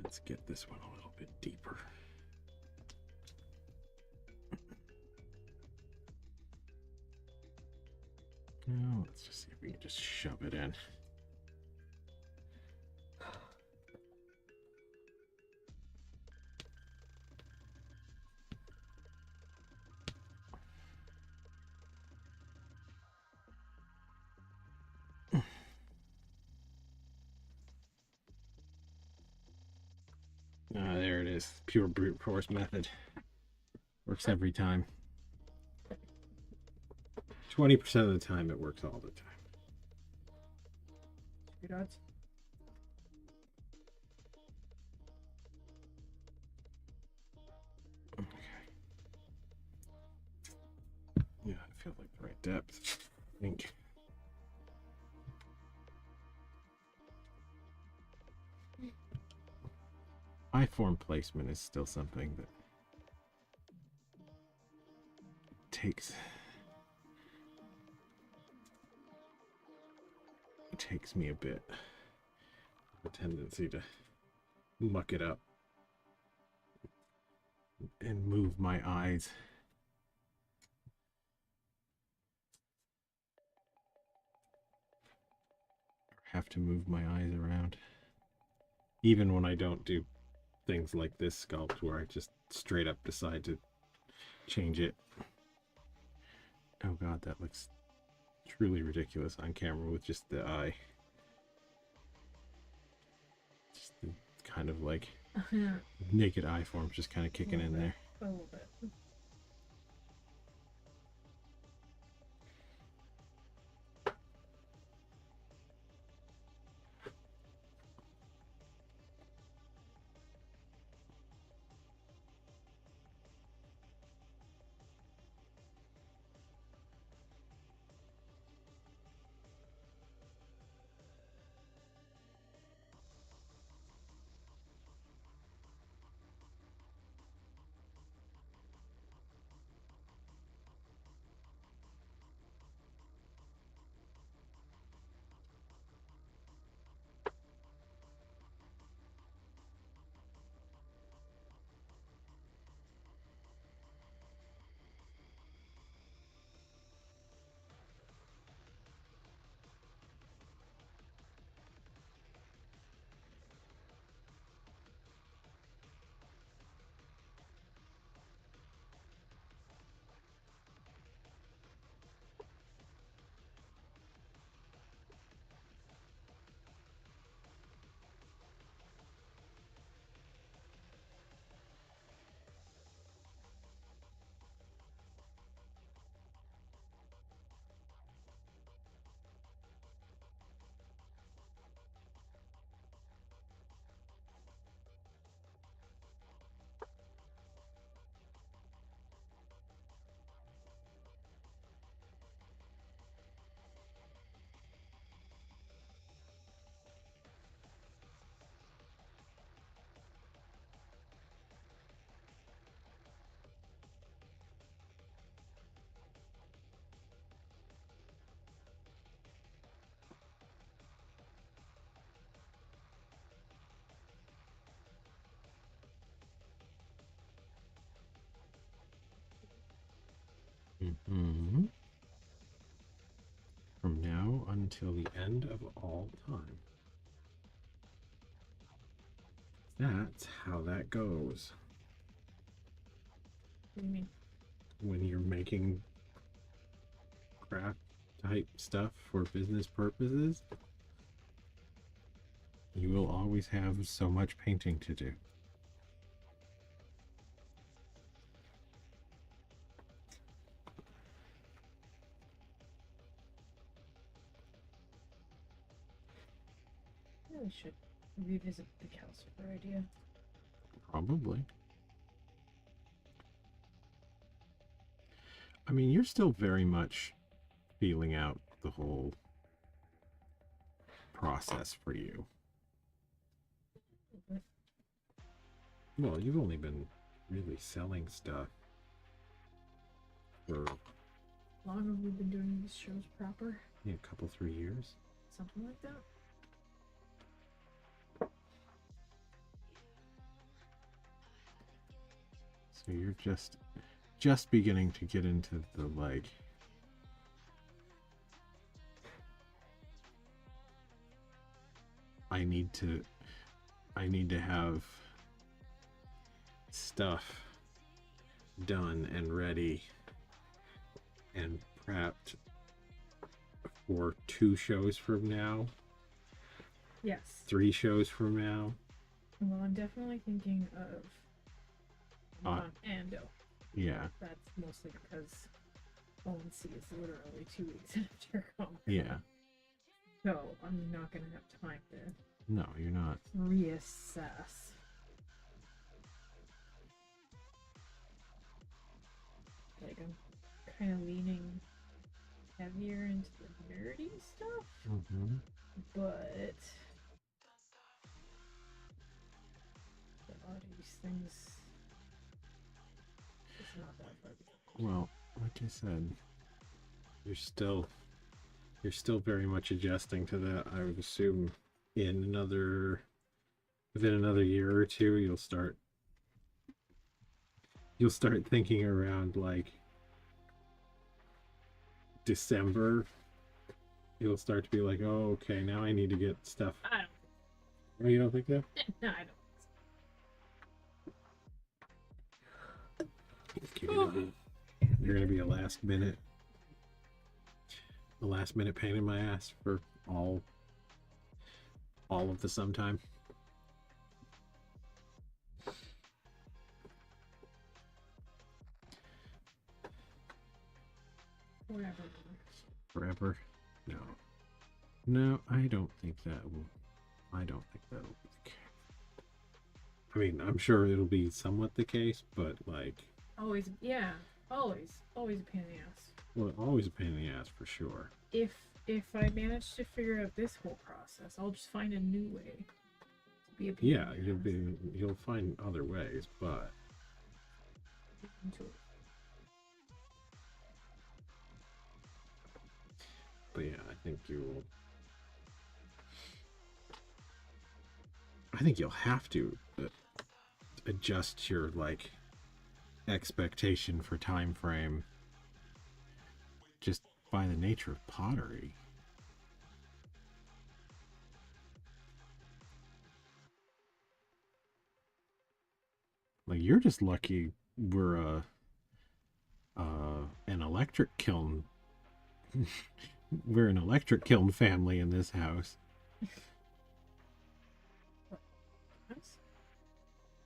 Let's get this one a little bit deeper. Now, let's just see if we can just shove it in. There it is. Pure brute force method. Works every time. 20% of the time, it works all the time. Good odds. Okay. Yeah, I feel like the right depth. I think. Eye form placement is still something that takes me a bit. A tendency to muck it up and move my eyes. Have to move my eyes around. Even when I don't do things like this sculpt where I just straight up decide to change it. Oh god, that looks truly ridiculous on camera with just the eye. Just the kind of like naked eye form just kind of kicking in there. A little bit. From now until the end of all time. That's how that goes. What do you mean? When you're making craft type stuff for business purposes, you will always have so much painting to do. We should revisit the calcifer idea. Probably. I mean, you're still very much feeling out the whole process for you. Well, you've only been really selling stuff for Long have we been doing these shows proper? a couple, 3 years. Something like that. So you're just beginning to get into the like I need to have stuff done and ready and prepped for 2 shows from now, Yes. 3 shows from now. Well, I'm definitely thinking of Ando. Yeah. That's mostly because ONC is literally 2 weeks after Comic-Con. Yeah. So I'm not gonna have time to No, you're not. reassess. Like I'm kind of leaning heavier into the nerdy stuff, Mm-hmm. but a lot of these things, it's not that far behind. Well, like I said, you're still very much adjusting to that. I would assume within another year or 2, you'll start thinking around like December. You'll start to be like, oh, okay, now I need to get stuff. I don't. Oh, you don't think that? No, I don't. You're gonna be a last minute pain in my ass for all of the sometime. Forever? No, I don't think that will. I don't think that'll be the case. I mean, I'm sure it'll be somewhat the case, but like. Always, yeah, always a pain in the ass. Well, always a pain in the ass for sure. If I manage to figure out this whole process, I'll just find a new way to be a pain Yeah, in the ass. you'll find other ways, but yeah, I think you'll have to adjust your like expectation for time frame just by the nature of pottery. Like, you're just lucky we're an electric kiln. We're an electric kiln family in this house.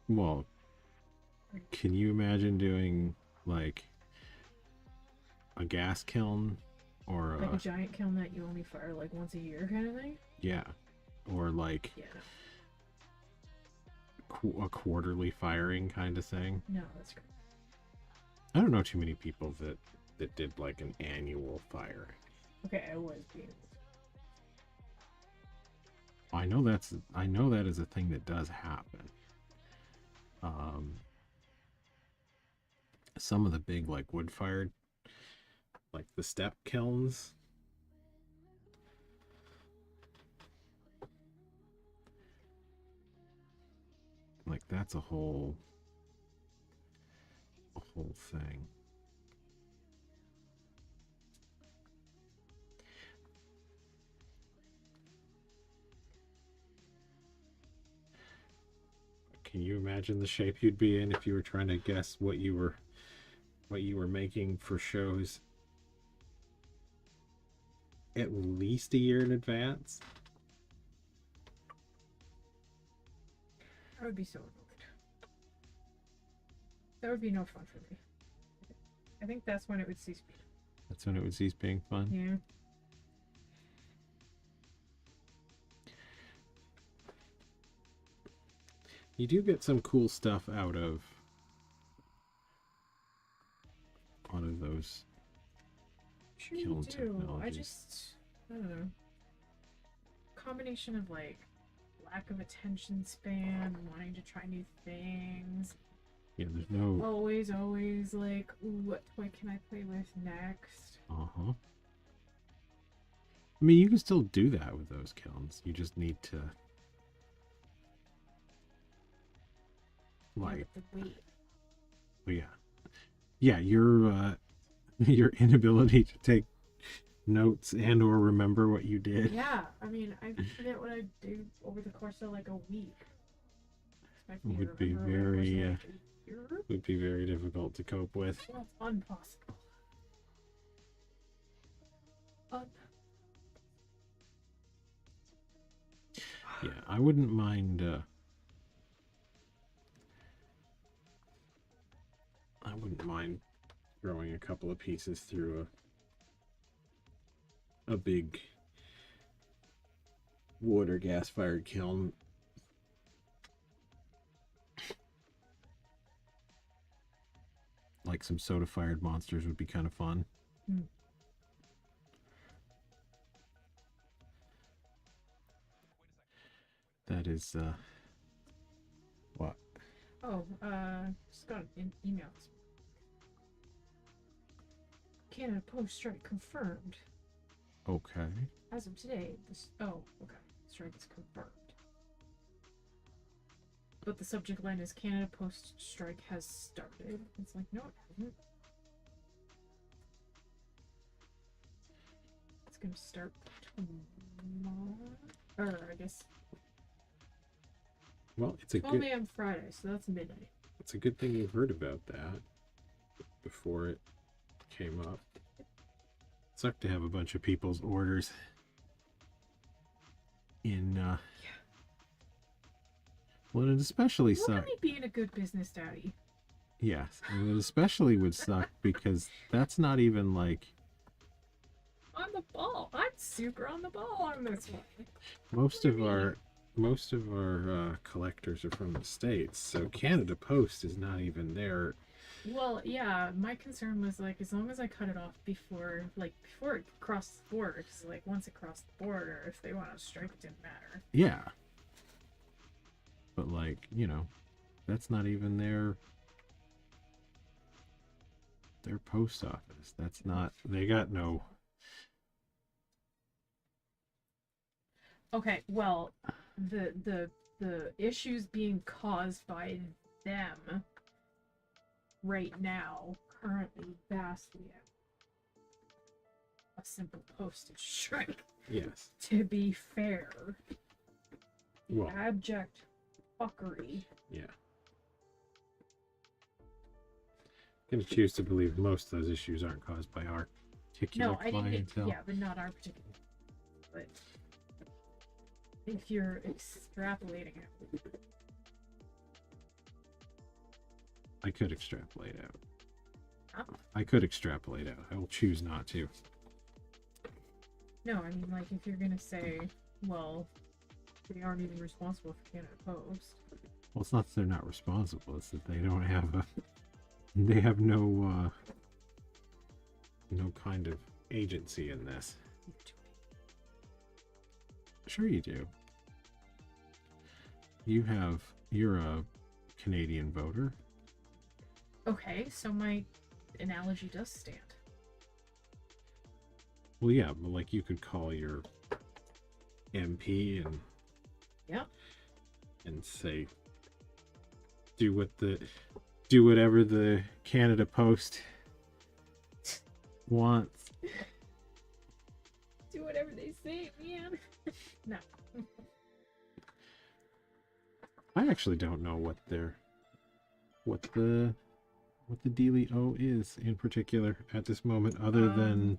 Well, can you imagine doing like a gas kiln or like a giant kiln that you only fire like once a year kind of thing? Yeah, or like Yeah. a quarterly firing kind of thing. No, that's great. I don't know too many people that did like an annual fire. Okay, I was being. I know that is a thing that does happen. Some of the big like wood fired, like the step kilns. Like that's a whole thing. Can you imagine the shape you'd be in if you were trying to guess what you were making for shows at least a year in advance? I would be so annoyed. That would be no fun for me. I think that's when it would cease being. That's when it would cease being fun? Yeah. You do get some cool stuff out of those Sure kiln you do. technologies. I don't know. Combination of like lack of attention span, wanting to try new things. Yeah, there's no. Always like, ooh, what toy can I play with next? Uh-huh. I mean, you can still do that with those kilns. You just need to, Yeah, like, but the weight. well, yeah, your your inability to take notes and or remember what you did Yeah, I mean, I forget what I do over the course of like a week. Expect me to would be remember over the course of like a year? would be very difficult to cope with. That's impossible. Yeah, I wouldn't mind. I wouldn't mind throwing a couple of pieces through a big wood or gas fired kiln. Like some soda fired monsters would be kind of fun. Hmm. That is what? Oh, just got an email. Canada Post strike confirmed. Okay. As of today, okay. Strike is confirmed. But the subject line is Canada Post strike has started. It's like, no, it hasn't. It's gonna start tomorrow. Or, I guess, Well, it's a 12 good. a.m. Friday, so that's midnight. It's a good thing you heard about that before it came up. Sucked to have a bunch of people's orders in. Well, it especially Look at sucked. me being a good business daddy. Yes, and it especially would suck because that's not even like On the ball. I'm super on the ball on this one. most of our collectors are from the States, so Canada Post is not even there. Well, yeah, my concern was like as long as I cut it off before it crossed the border, because like once it crossed the border, if they want to strike, it didn't matter. Yeah, but like that's not even their post office. That's not. They got no. Okay, well, the issues being caused by them right now currently vastly a simple postage strike. Yes. To be fair, Well. abject fuckery. Yeah. I'm gonna choose to believe most of those issues aren't caused by our particular clientele. Yeah, but not our particular. But if you're extrapolating it, I could extrapolate out. huh? I could extrapolate out. I will choose not to. No, I mean like if you're gonna say, well, they aren't even responsible for Canada Post. Well, it's not that they're not responsible. It's that they don't have a. They have no kind of agency in this. Sure you do. You're a Canadian voter. Okay, so my analogy does stand. Well, yeah, but like you could call your MP and Yeah. and say do whatever the Canada Post wants. Do whatever they say, man. No. I actually don't know what the dealio is in particular at this moment, other than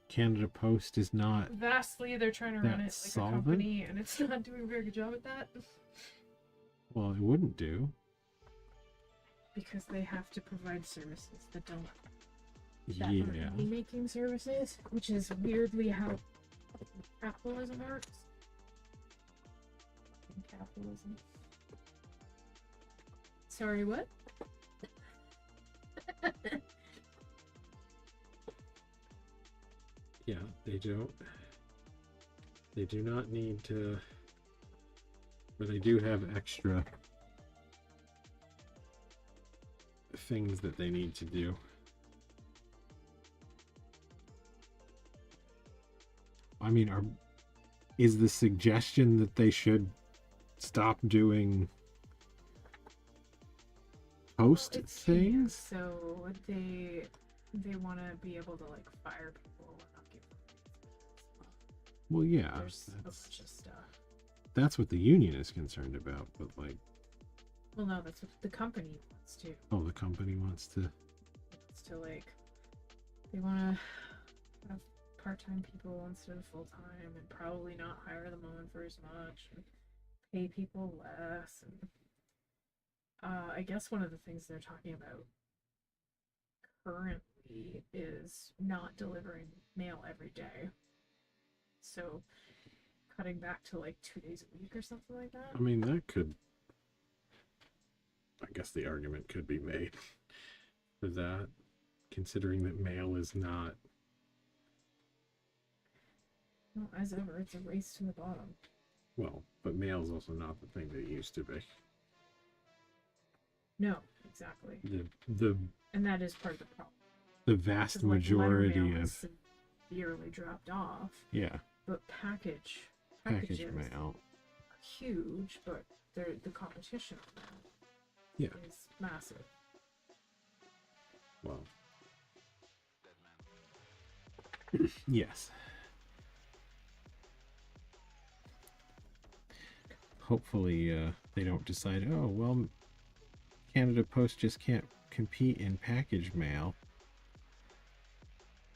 Canada Post is not. Vastly, they're trying to run it like solvent? a company, and it's not doing a very good job at that. Well, it wouldn't do. Because they have to provide services that don't. Yeah. That are making services, which is weirdly how capitalism works. Capitalism. Sorry, what? Yeah, they don't. They do not need to. But they do have extra things that they need to do. I mean, is the suggestion that they should stop doing post it's things? so they want to be able to like fire people and not give them. Well, yeah, There's a bunch of stuff. That's what the union is concerned about, but like, well, no, that's what the company wants to. Oh, the company wants to. It's to like, they want to have part-time people instead of full-time, and probably not hire them on for as much, and pay people less. And I guess one of the things they're talking about currently is not delivering mail every day. So cutting back to like 2 days a week or something like that. I mean, that could. I guess the argument could be made for that, considering that mail is not. Well, as ever, it's a race to the bottom. Well, but mail is also not the thing that it used to be. No, exactly. The And that is part of the problem. The vast Like, majority of severely dropped off. Yeah. But package mail are huge, but the competition on that is massive. Well, yes. Hopefully, they don't decide, oh, well, Canada Post just can't compete in package mail,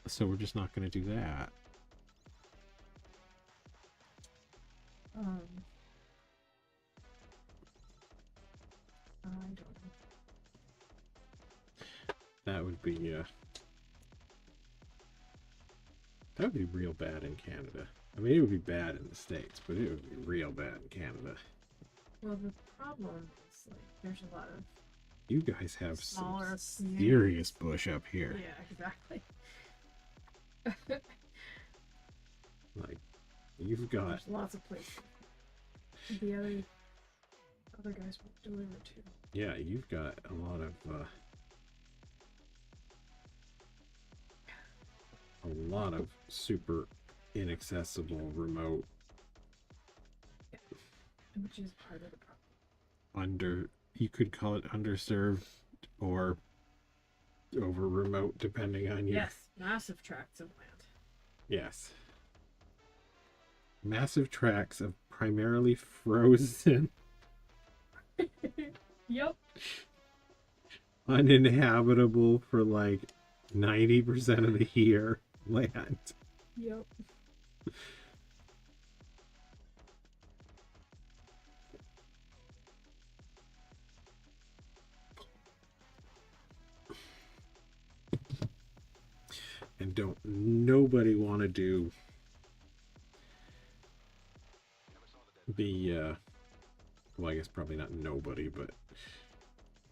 so we're just not going to do that. I don't know. That would be real bad in Canada. I mean, it would be bad in the States, but it would be real bad in Canada. Well, the problem is, like, there's a lot of... You guys have smaller some serious bush up here. Yeah, exactly. Like, you've got... There's lots of places. The other guys won't deliver too. Yeah, you've got a lot of super inaccessible remote, which is part of the problem. You could call it underserved or over remote, depending on your... Yes, massive tracts of land. Yes. Massive tracts of primarily frozen Yep. uninhabitable for like 90% of the year land. Yep. And don't nobody want to do the well, I guess probably not nobody, but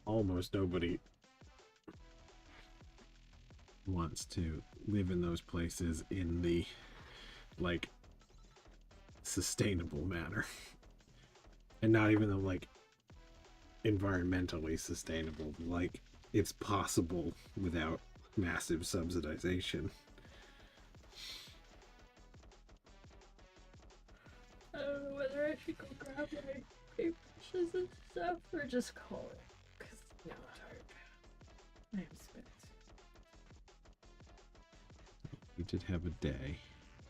almost nobody wants to live in those places in the like sustainable manner. And not even the like environmentally sustainable, like it's possible without massive subsidization. I don't know whether I should go grab my paintbrushes and stuff or just call it, because now I'm tired. I am spent. We did have a day.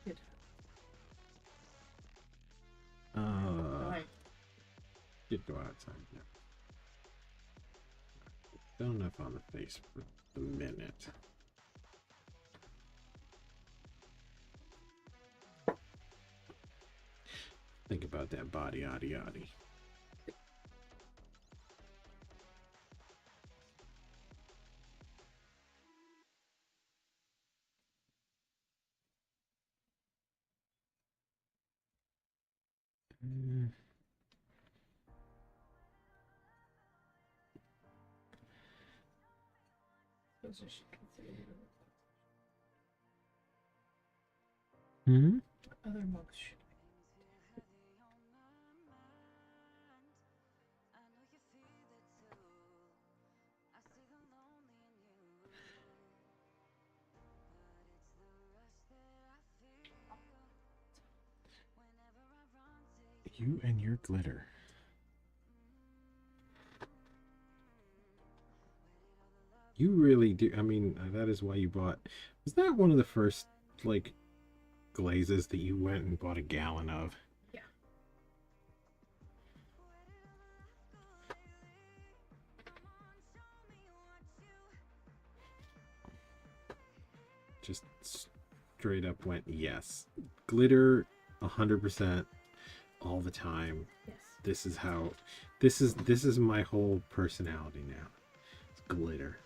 Good. Did go outside. Yeah. Done enough on the face for the minute. Think about that body, yaddy, yaddy. Suppose I should consider other mugs should You and your glitter. You really do. I mean, that is why you bought. Was that one of the first, like, glazes that you went and bought a gallon of? Yeah. Just straight up went yes. Glitter 100% all the time. Yes. This is how this is my whole personality now. It's glitter.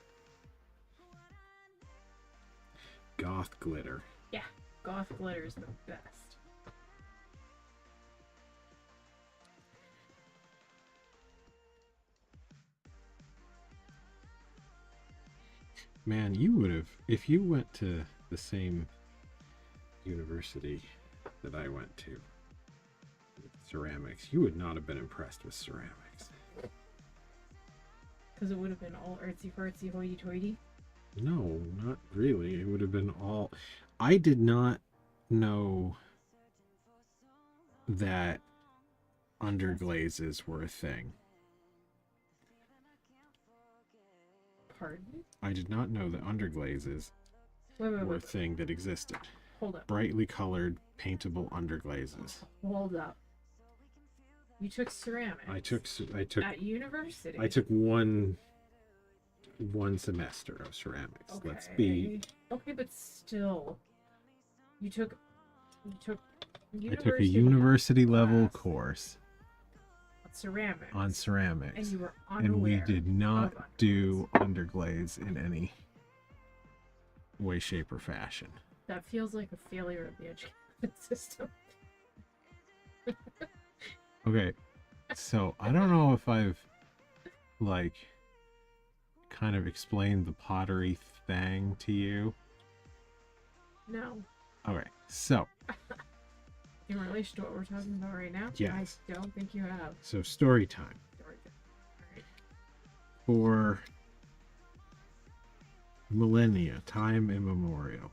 Goth glitter. Yeah. Goth glitter is the best. Man, you would have, if you went to the same university that I went to, ceramics, you would not have been impressed with ceramics. Because it would have been all artsy fartsy hoity toity. No, not really. It would have been all. I did not know that underglazes were a thing. Pardon? I did not know that underglazes were a thing that existed. Hold up. Brightly colored, paintable underglazes. Hold up. You took ceramics. I took at university. I took one semester of ceramics. Okay. Let's be. Okay, but still, you took. I took a university level class course on ceramics. And you were unaware. And we did not do underglaze in any way, shape, or fashion. That feels like a failure of the education system. Okay, so I don't know if I've like kind of explained the pottery thing to you. No. Okay, so in relation to what we're talking about right now, yes. I don't think you have. So story time. Alright. For millennia, time immemorial,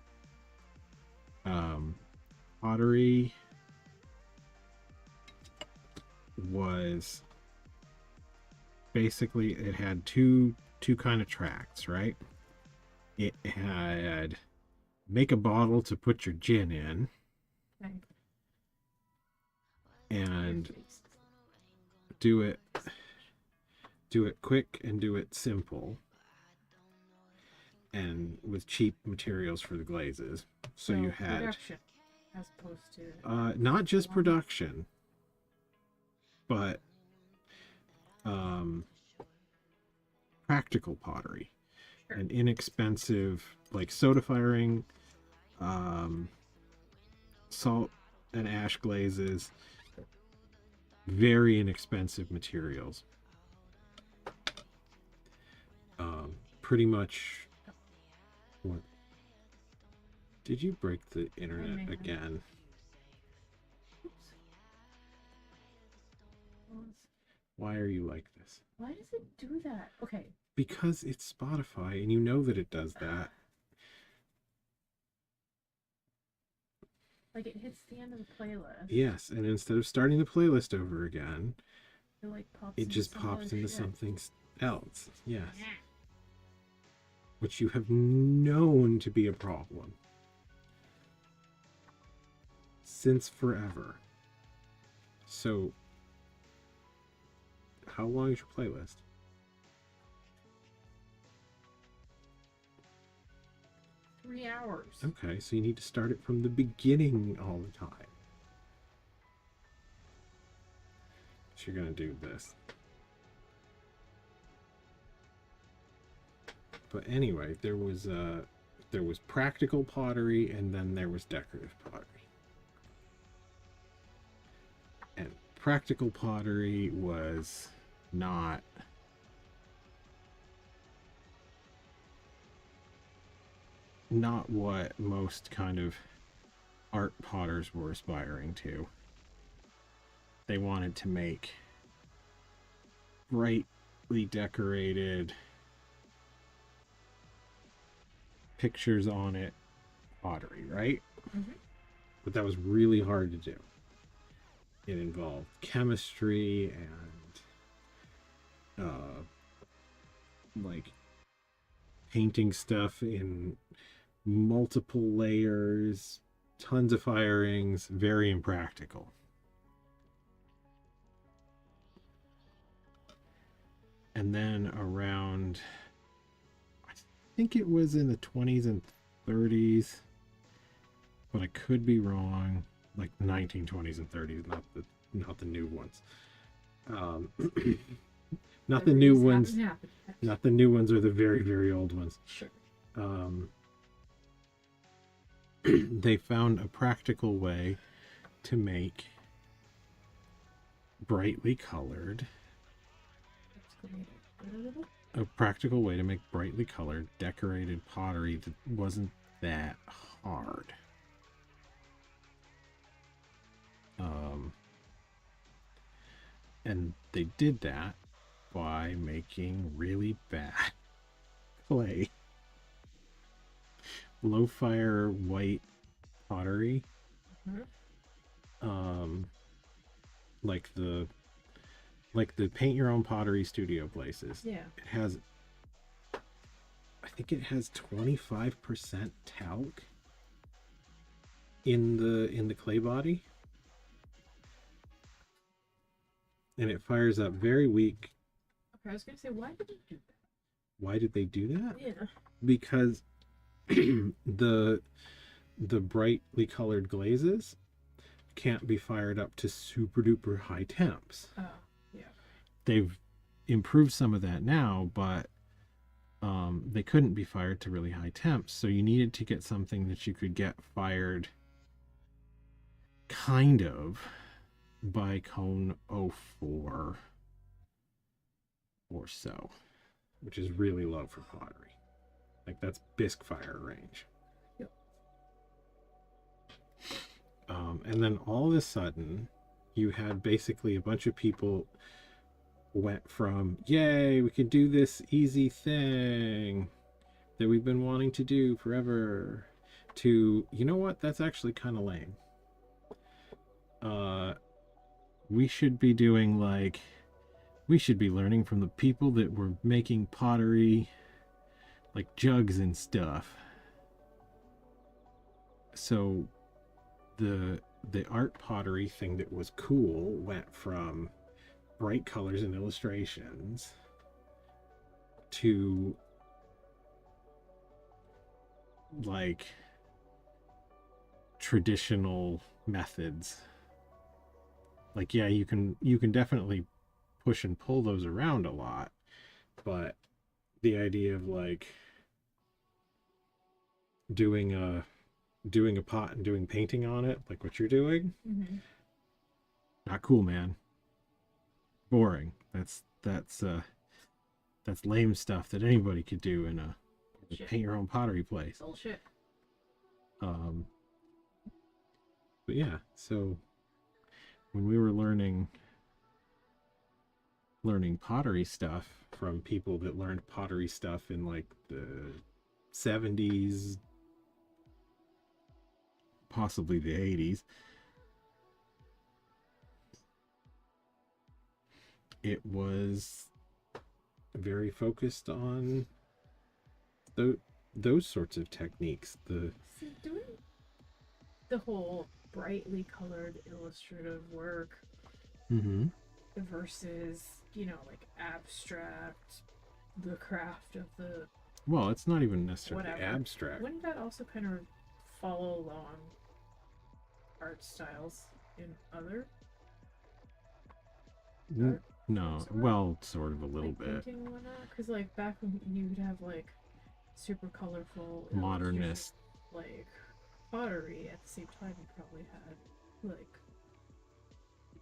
pottery was basically, it had two kind of tracks, right? It had make a bottle to put your gin in, Okay. and do it quick and do it simple, and with cheap materials for the glazes. So you had production as opposed to not just production, but practical pottery. Sure. And inexpensive, like soda firing, salt and ash glazes, very inexpensive materials. Pretty much. What? Did you break the internet again? Oops. Why are you like this? Why does it do that? Okay. Because it's Spotify, and you know that it does that. Like, it hits the end of the playlist. Yes, and instead of starting the playlist over again, it just pops into shit. something else. Yes. Yeah. Which you have known to be a problem since forever. So, how long is your playlist? Three hours. Okay, so you need to start it from the beginning all the time. So you're gonna do this. But anyway, there was practical pottery, and then there was decorative pottery. And practical pottery was not what most kind of art potters were aspiring to. They wanted to make brightly decorated, pictures on it pottery, right? Mm-hmm. But that was really hard to do. It involved chemistry and like painting stuff in multiple layers, tons of firings, very impractical. And then around, I think it was in the 20s and 30s, but I could be wrong. Like 1920s and 30s, not the new ones. Um, not the new ones. Not the new ones, or the very, very old ones. Sure. They found a practical way to make brightly colored, decorated pottery that wasn't that hard. And they did that by making really bad clay. Low fire white pottery. Mm-hmm. Like the paint your own pottery studio places. Yeah. I think it has 25% talc in the clay body. And it fires up very weak. Okay, I was gonna say, why did they do that? Why did they do that? Yeah. Because the brightly colored glazes can't be fired up to super duper high temps. Oh, yeah. They've improved some of that now, but they couldn't be fired to really high temps. So you needed to get something that you could get fired kind of by cone 04 or so, which is really low for pottery. Like that's bisque fire range. Yep. And then all of a sudden you had basically a bunch of people went from, yay, we can do this easy thing that we've been wanting to do forever, to, you know what, that's actually kind of lame. We should be doing we should be learning from the people that were making pottery, like jugs and stuff. So the art pottery thing that was cool went from bright colors and illustrations to like traditional methods. Like, yeah, you can definitely push and pull those around a lot, but the idea of like doing a pot and doing painting on it, like what you're doing, mm-hmm. Not cool, man. Boring. That's lame stuff that anybody could do in a paint your own pottery place. Bullshit. But yeah, so when we were learning pottery stuff from people that learned pottery stuff in like the 70s, possibly the 80s, it was very focused on those sorts of techniques. Doing the whole brightly colored illustrative work, mm-hmm. versus, like abstract, the craft of the. Well, it's not even necessarily whatever. Abstract. Wouldn't that also kind of follow along art styles in other? No, well, sort of a little bit. Painting and whatnot, because like back when you'd have like super colorful modernist like pottery, at the same time you probably had like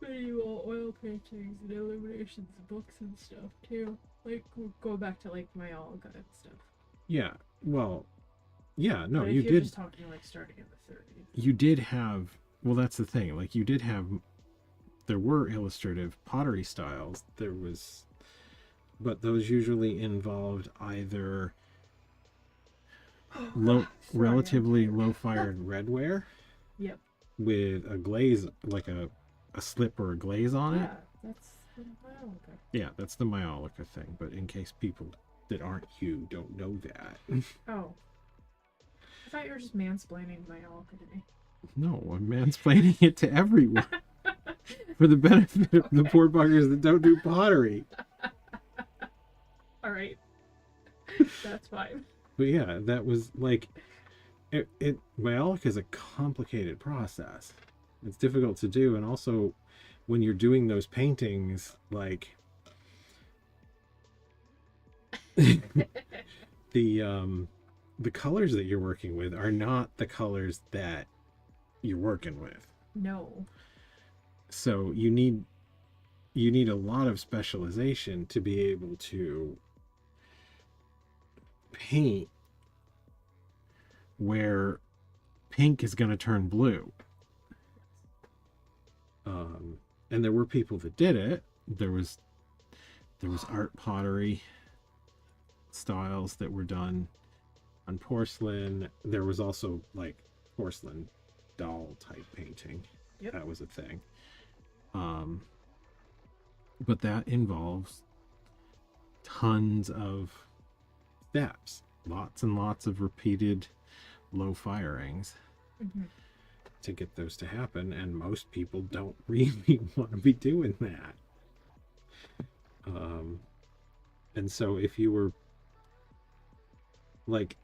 medieval oil paintings and illuminations and books and stuff too. Like go back to like my Olga and stuff. Yeah, well, yeah, no, but you you're did. Just talking like starting in the 30s. You did have. Well, that's the thing. Like you did have. There were illustrative pottery styles. There was, but those usually involved either relatively low-fired redware. Yep. With a glaze, like a a slip or a glaze on it. Yeah, that's the Biolica. Yeah, that's the Myolica thing. But in case people that aren't you don't know that. Oh, I thought you were just mansplaining Biolica to me. No, I'm mansplaining it to everyone for the benefit of the poor buggers that don't do pottery. All right, that's fine. But yeah, that was like it Biolica is a complicated process. It's difficult to do, and also when you're doing those paintings, like the colors that you're working with are not the colors that you're working with. No. So you need a lot of specialization to be able to paint where pink is going to turn blue. And there were people that did it. There was art pottery styles that were done on porcelain. There was also like porcelain doll type painting. Yep. That was a thing. But that involves tons of steps, lots and lots of repeated low firings to get those to happen, and most people don't really want to be doing that. And so if you were like,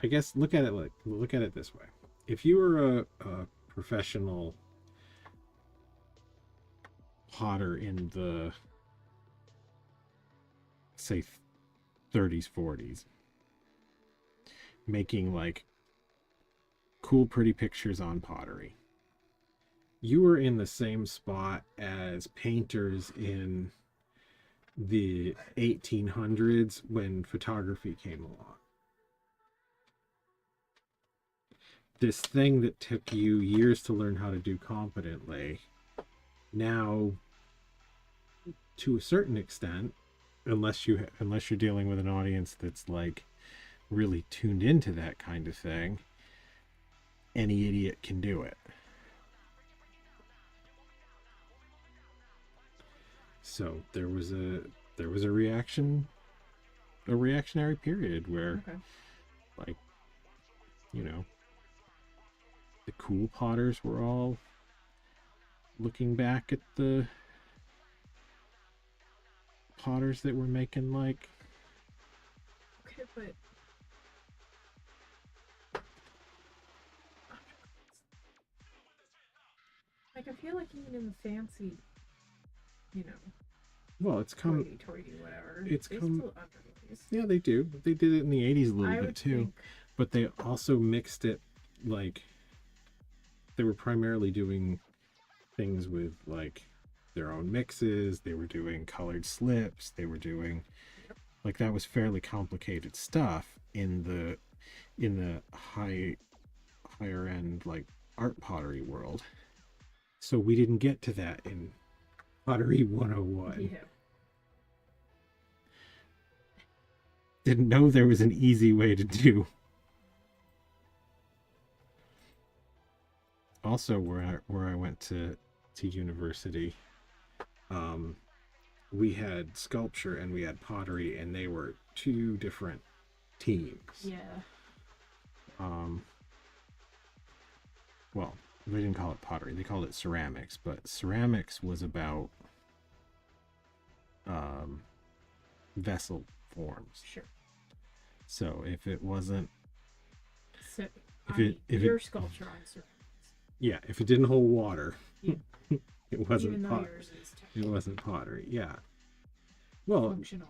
I guess look at it this way. If you were a professional potter in the, say, 30s, 40s, making like cool, pretty pictures on pottery, you were in the same spot as painters in the 1800s when photography came along. This thing that took you years to learn how to do competently, now, to a certain extent, unless you're dealing with an audience that's like really tuned into that kind of thing, any idiot can do it. So there was a reactionary period where, like, you know, the cool potters were all looking back at the potters that were making like, okay, but like I feel like even in the fancy, you know, well, it's come toity whatever, it's they come still underneath. Yeah, they do. They did it in the 80s a little I bit would too. think... But they also mixed it, like, they were primarily doing things with like their own mixes. They were doing colored slips. They were doing, like, that was fairly complicated stuff in the higher end, like, art pottery world. So we didn't get to that in Pottery 101. Yeah. Didn't know there was an easy way to do. Also, where I went to university, we had sculpture and we had pottery, and they were two different teams. Yeah. Well, they didn't call it pottery, they called it ceramics, but ceramics was about vessel forms. Sure. So if it wasn't, So if your it, sculpture on ceramics. yeah, if it didn't hold water, Yeah. it wasn't Even though yours is it wasn't pottery. Yeah. Well, functional.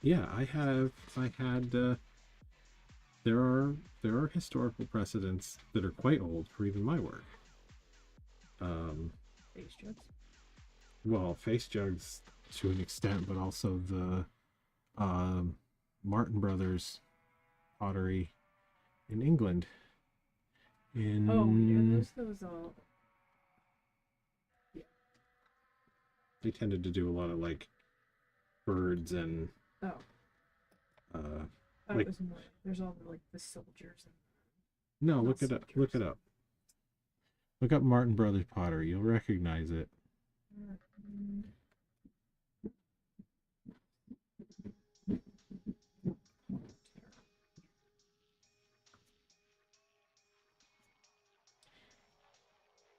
yeah, I had there are historical precedents that are quite old for even my work. Face jugs. Well, face jugs to an extent, but also the Martin Brothers pottery in England. Oh, yeah, those all. Yeah. They tended to do a lot of like birds and Oh. That like, was more. There's all like the soldiers. And no, not look it up. soldiers. Look it up. Look up Martin Brothers pottery. You'll recognize it.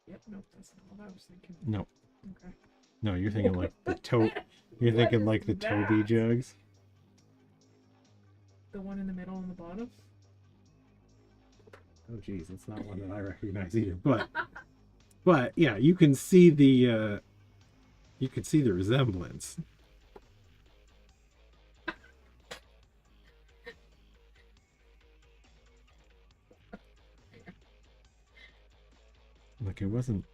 Yep, nope, that's not what I was thinking. No, Okay. no, you're thinking like the You're What thinking is like the Toby that? jugs. The one in the middle and the bottom? Oh, geez, that's not one that I recognize either. But yeah, you can see the resemblance. Like it wasn't.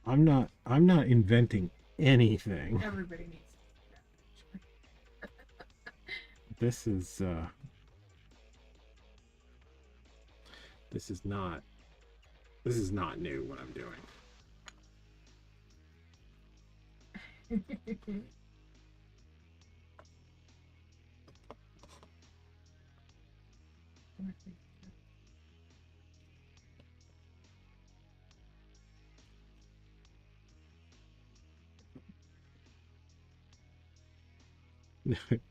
I'm not inventing anything. Everybody needs that. This is this is not new what I'm doing.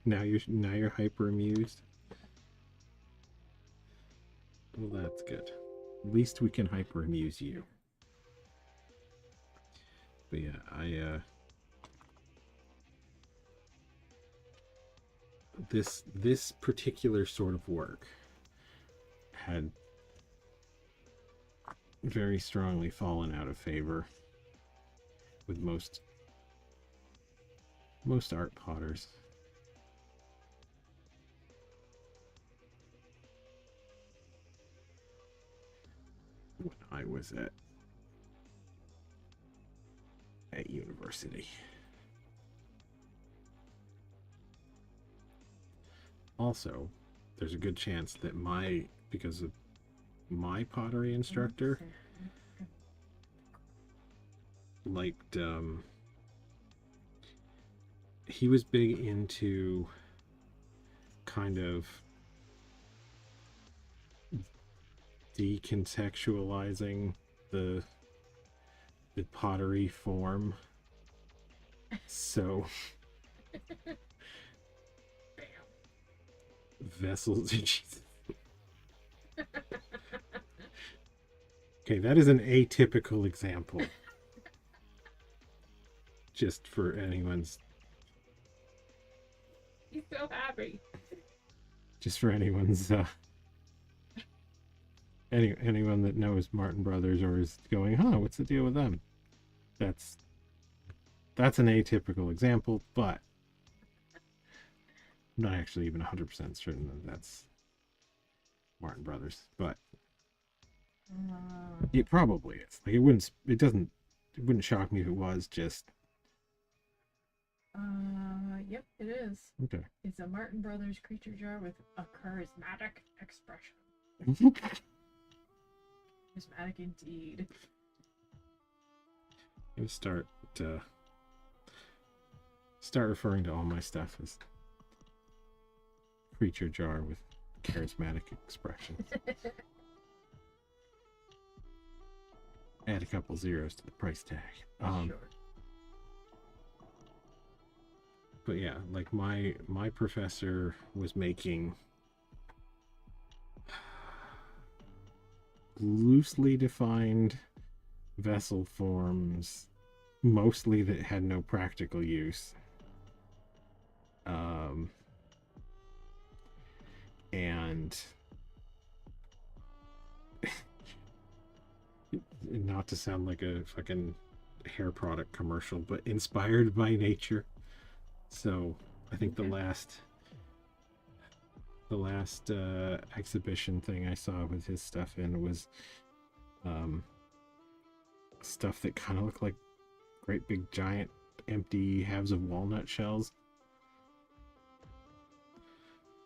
Now you're hyper amused. Well, that's good. At least we can hyper amuse you. But yeah, this particular sort of work had very strongly fallen out of favor with most art potters. When I was at university. Also, there's a good chance that because of my pottery instructor liked he was big into kind of decontextualizing the pottery form. So vessels. Okay, that is an atypical example. Just for anyone's. He's so happy. Just for anyone's. Anyone that knows Martin Brothers or is going, huh, what's the deal with them? That's an atypical example, but I'm not actually even 100% certain that that's Martin Brothers, but it probably is. Like it wouldn't shock me if it was. Just yep, it is. okay. It's a Martin Brothers creature jar with a charismatic expression. Charismatic indeed. I'm gonna start referring to all my stuff as creature jar with charismatic expression. Add a couple zeros to the price tag. Sure. But yeah, like my professor was making loosely defined vessel forms, mostly that had no practical use. And not to sound like a fucking hair product commercial, but inspired by nature. So I think the last exhibition thing I saw with his stuff in was stuff that kind of looked like great big giant empty halves of walnut shells.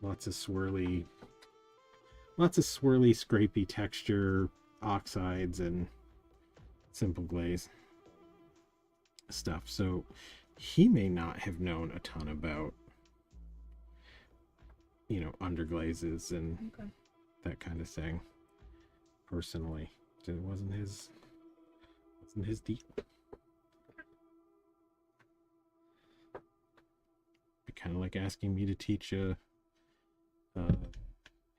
Lots of swirly, scrapey texture, oxides, and simple glaze stuff. So he may not have known a ton about, underglazes and that kind of thing. personally. It wasn't his deal. Be kind of like asking me to teach a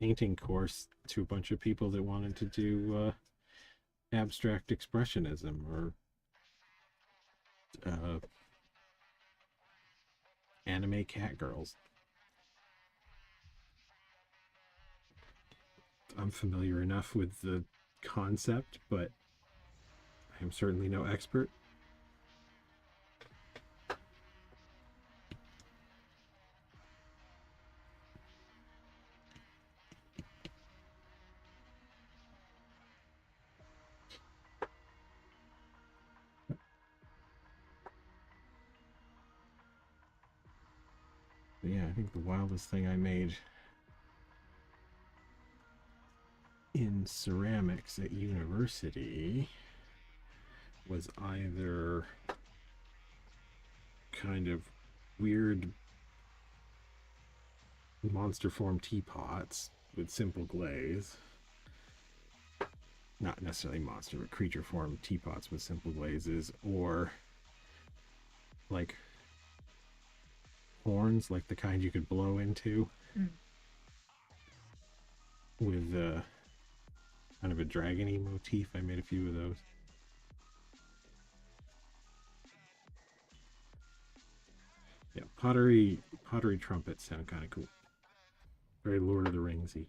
painting course to a bunch of people that wanted to do abstract expressionism or anime cat girls. I'm familiar enough with the concept, but I am certainly no expert. But yeah, I think the wildest thing I made in ceramics at university was either kind of weird monster form teapots with simple glaze. Not necessarily monster, but creature form teapots with simple glazes, or like horns, like the kind you could blow into, with kind of a dragony motif. I made a few of those. Yeah, pottery trumpets sound kind of cool. Very Lord of the Ringsy.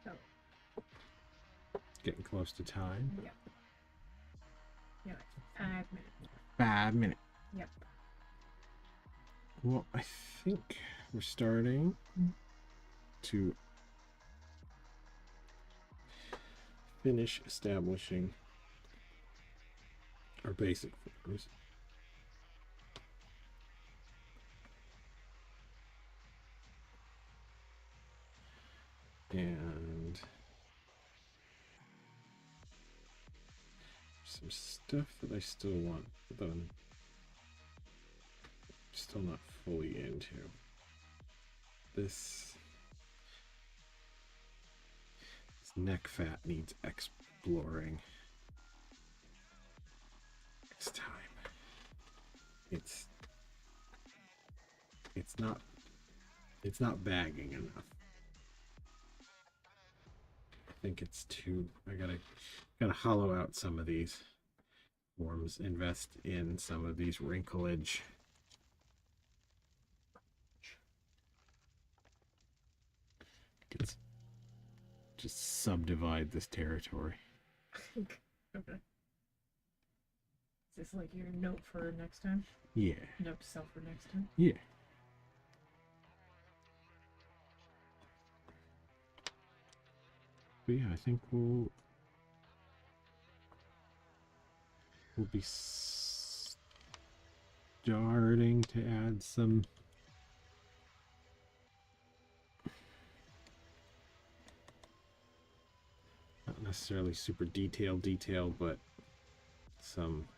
So, Getting close to time. yep. Yeah, 5 minutes. 5 minutes. Yep. Well, I think we're starting to finish establishing our basic forms. And some stuff that I still want, that I'm still not fully into. This neck fat needs exploring. Next time. It's not bagging enough. I think it's too. I gotta hollow out some of these forms. Invest in some of these wrinklage. Let's just subdivide this territory. Okay. Is this like your note for next time? Yeah. Note to self for next time? Yeah. But yeah, I think we'll be starting to add some not necessarily super detailed detail, but some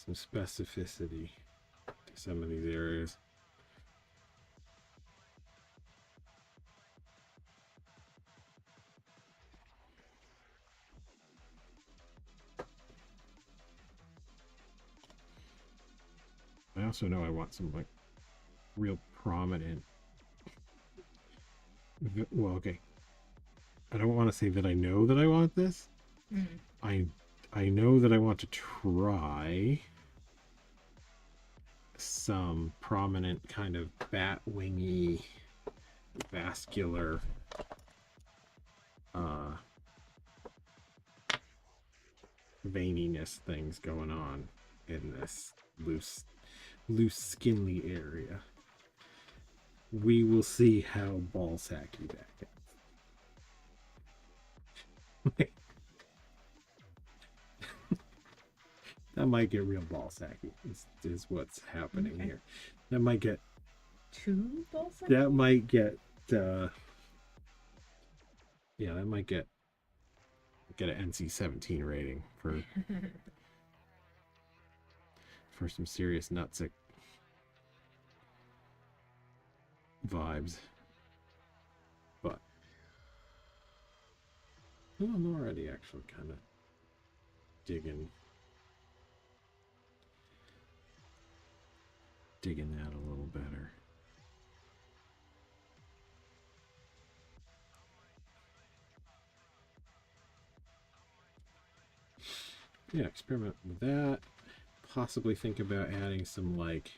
specificity to some of these areas. I also know I want some like real prominent. Well, okay. I don't want to say that I know that I want this. I know that I want to try some prominent kind of bat wingy vascular veininess things going on in this loose skinly area. We will see how ball sacky that gets. That might get real ball sacky. Is what's happening Okay. here. That might get. 2 balls? That might get. Yeah, that might get an NC-17 rating for some serious nutsack vibes. But I'm already actually kind of digging that a little better. Yeah, experiment with that. Possibly think about adding some like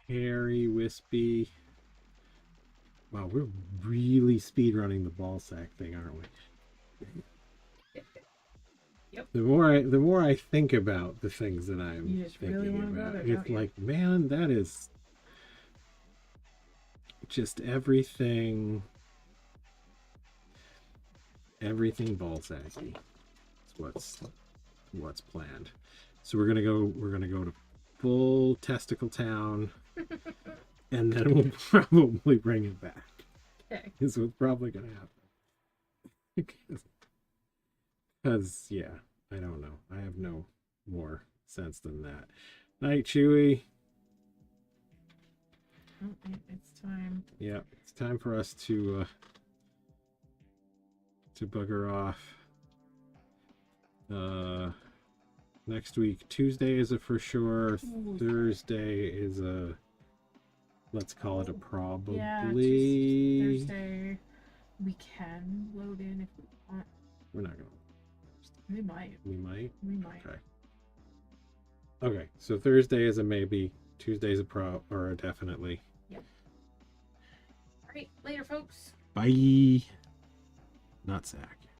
hairy, wispy. Wow, we're really speed running the ball sack thing, aren't we? Yep. The more I think about the things that I'm You just really thinking wanna go about, there, it's don't you? like, man, that is just everything ball sacky. It's what's planned. So we're gonna go to full testicle town, and then we'll probably bring it back. Okay. Is what's probably gonna happen. Because yeah, I don't know. I have no more sense than that. Night, Chewy. Oh, it's time. Yeah, it's time for us to bugger off. Next week, Tuesday is a for sure. Thursday is a, let's call it a probably. Yeah, Thursday. We can load in if we want. We're not gonna. We might. We might. We might. Okay. Okay, so Thursday is a maybe. Tuesday's a or a definitely. Yep. All right, later, folks. Bye. Not sack.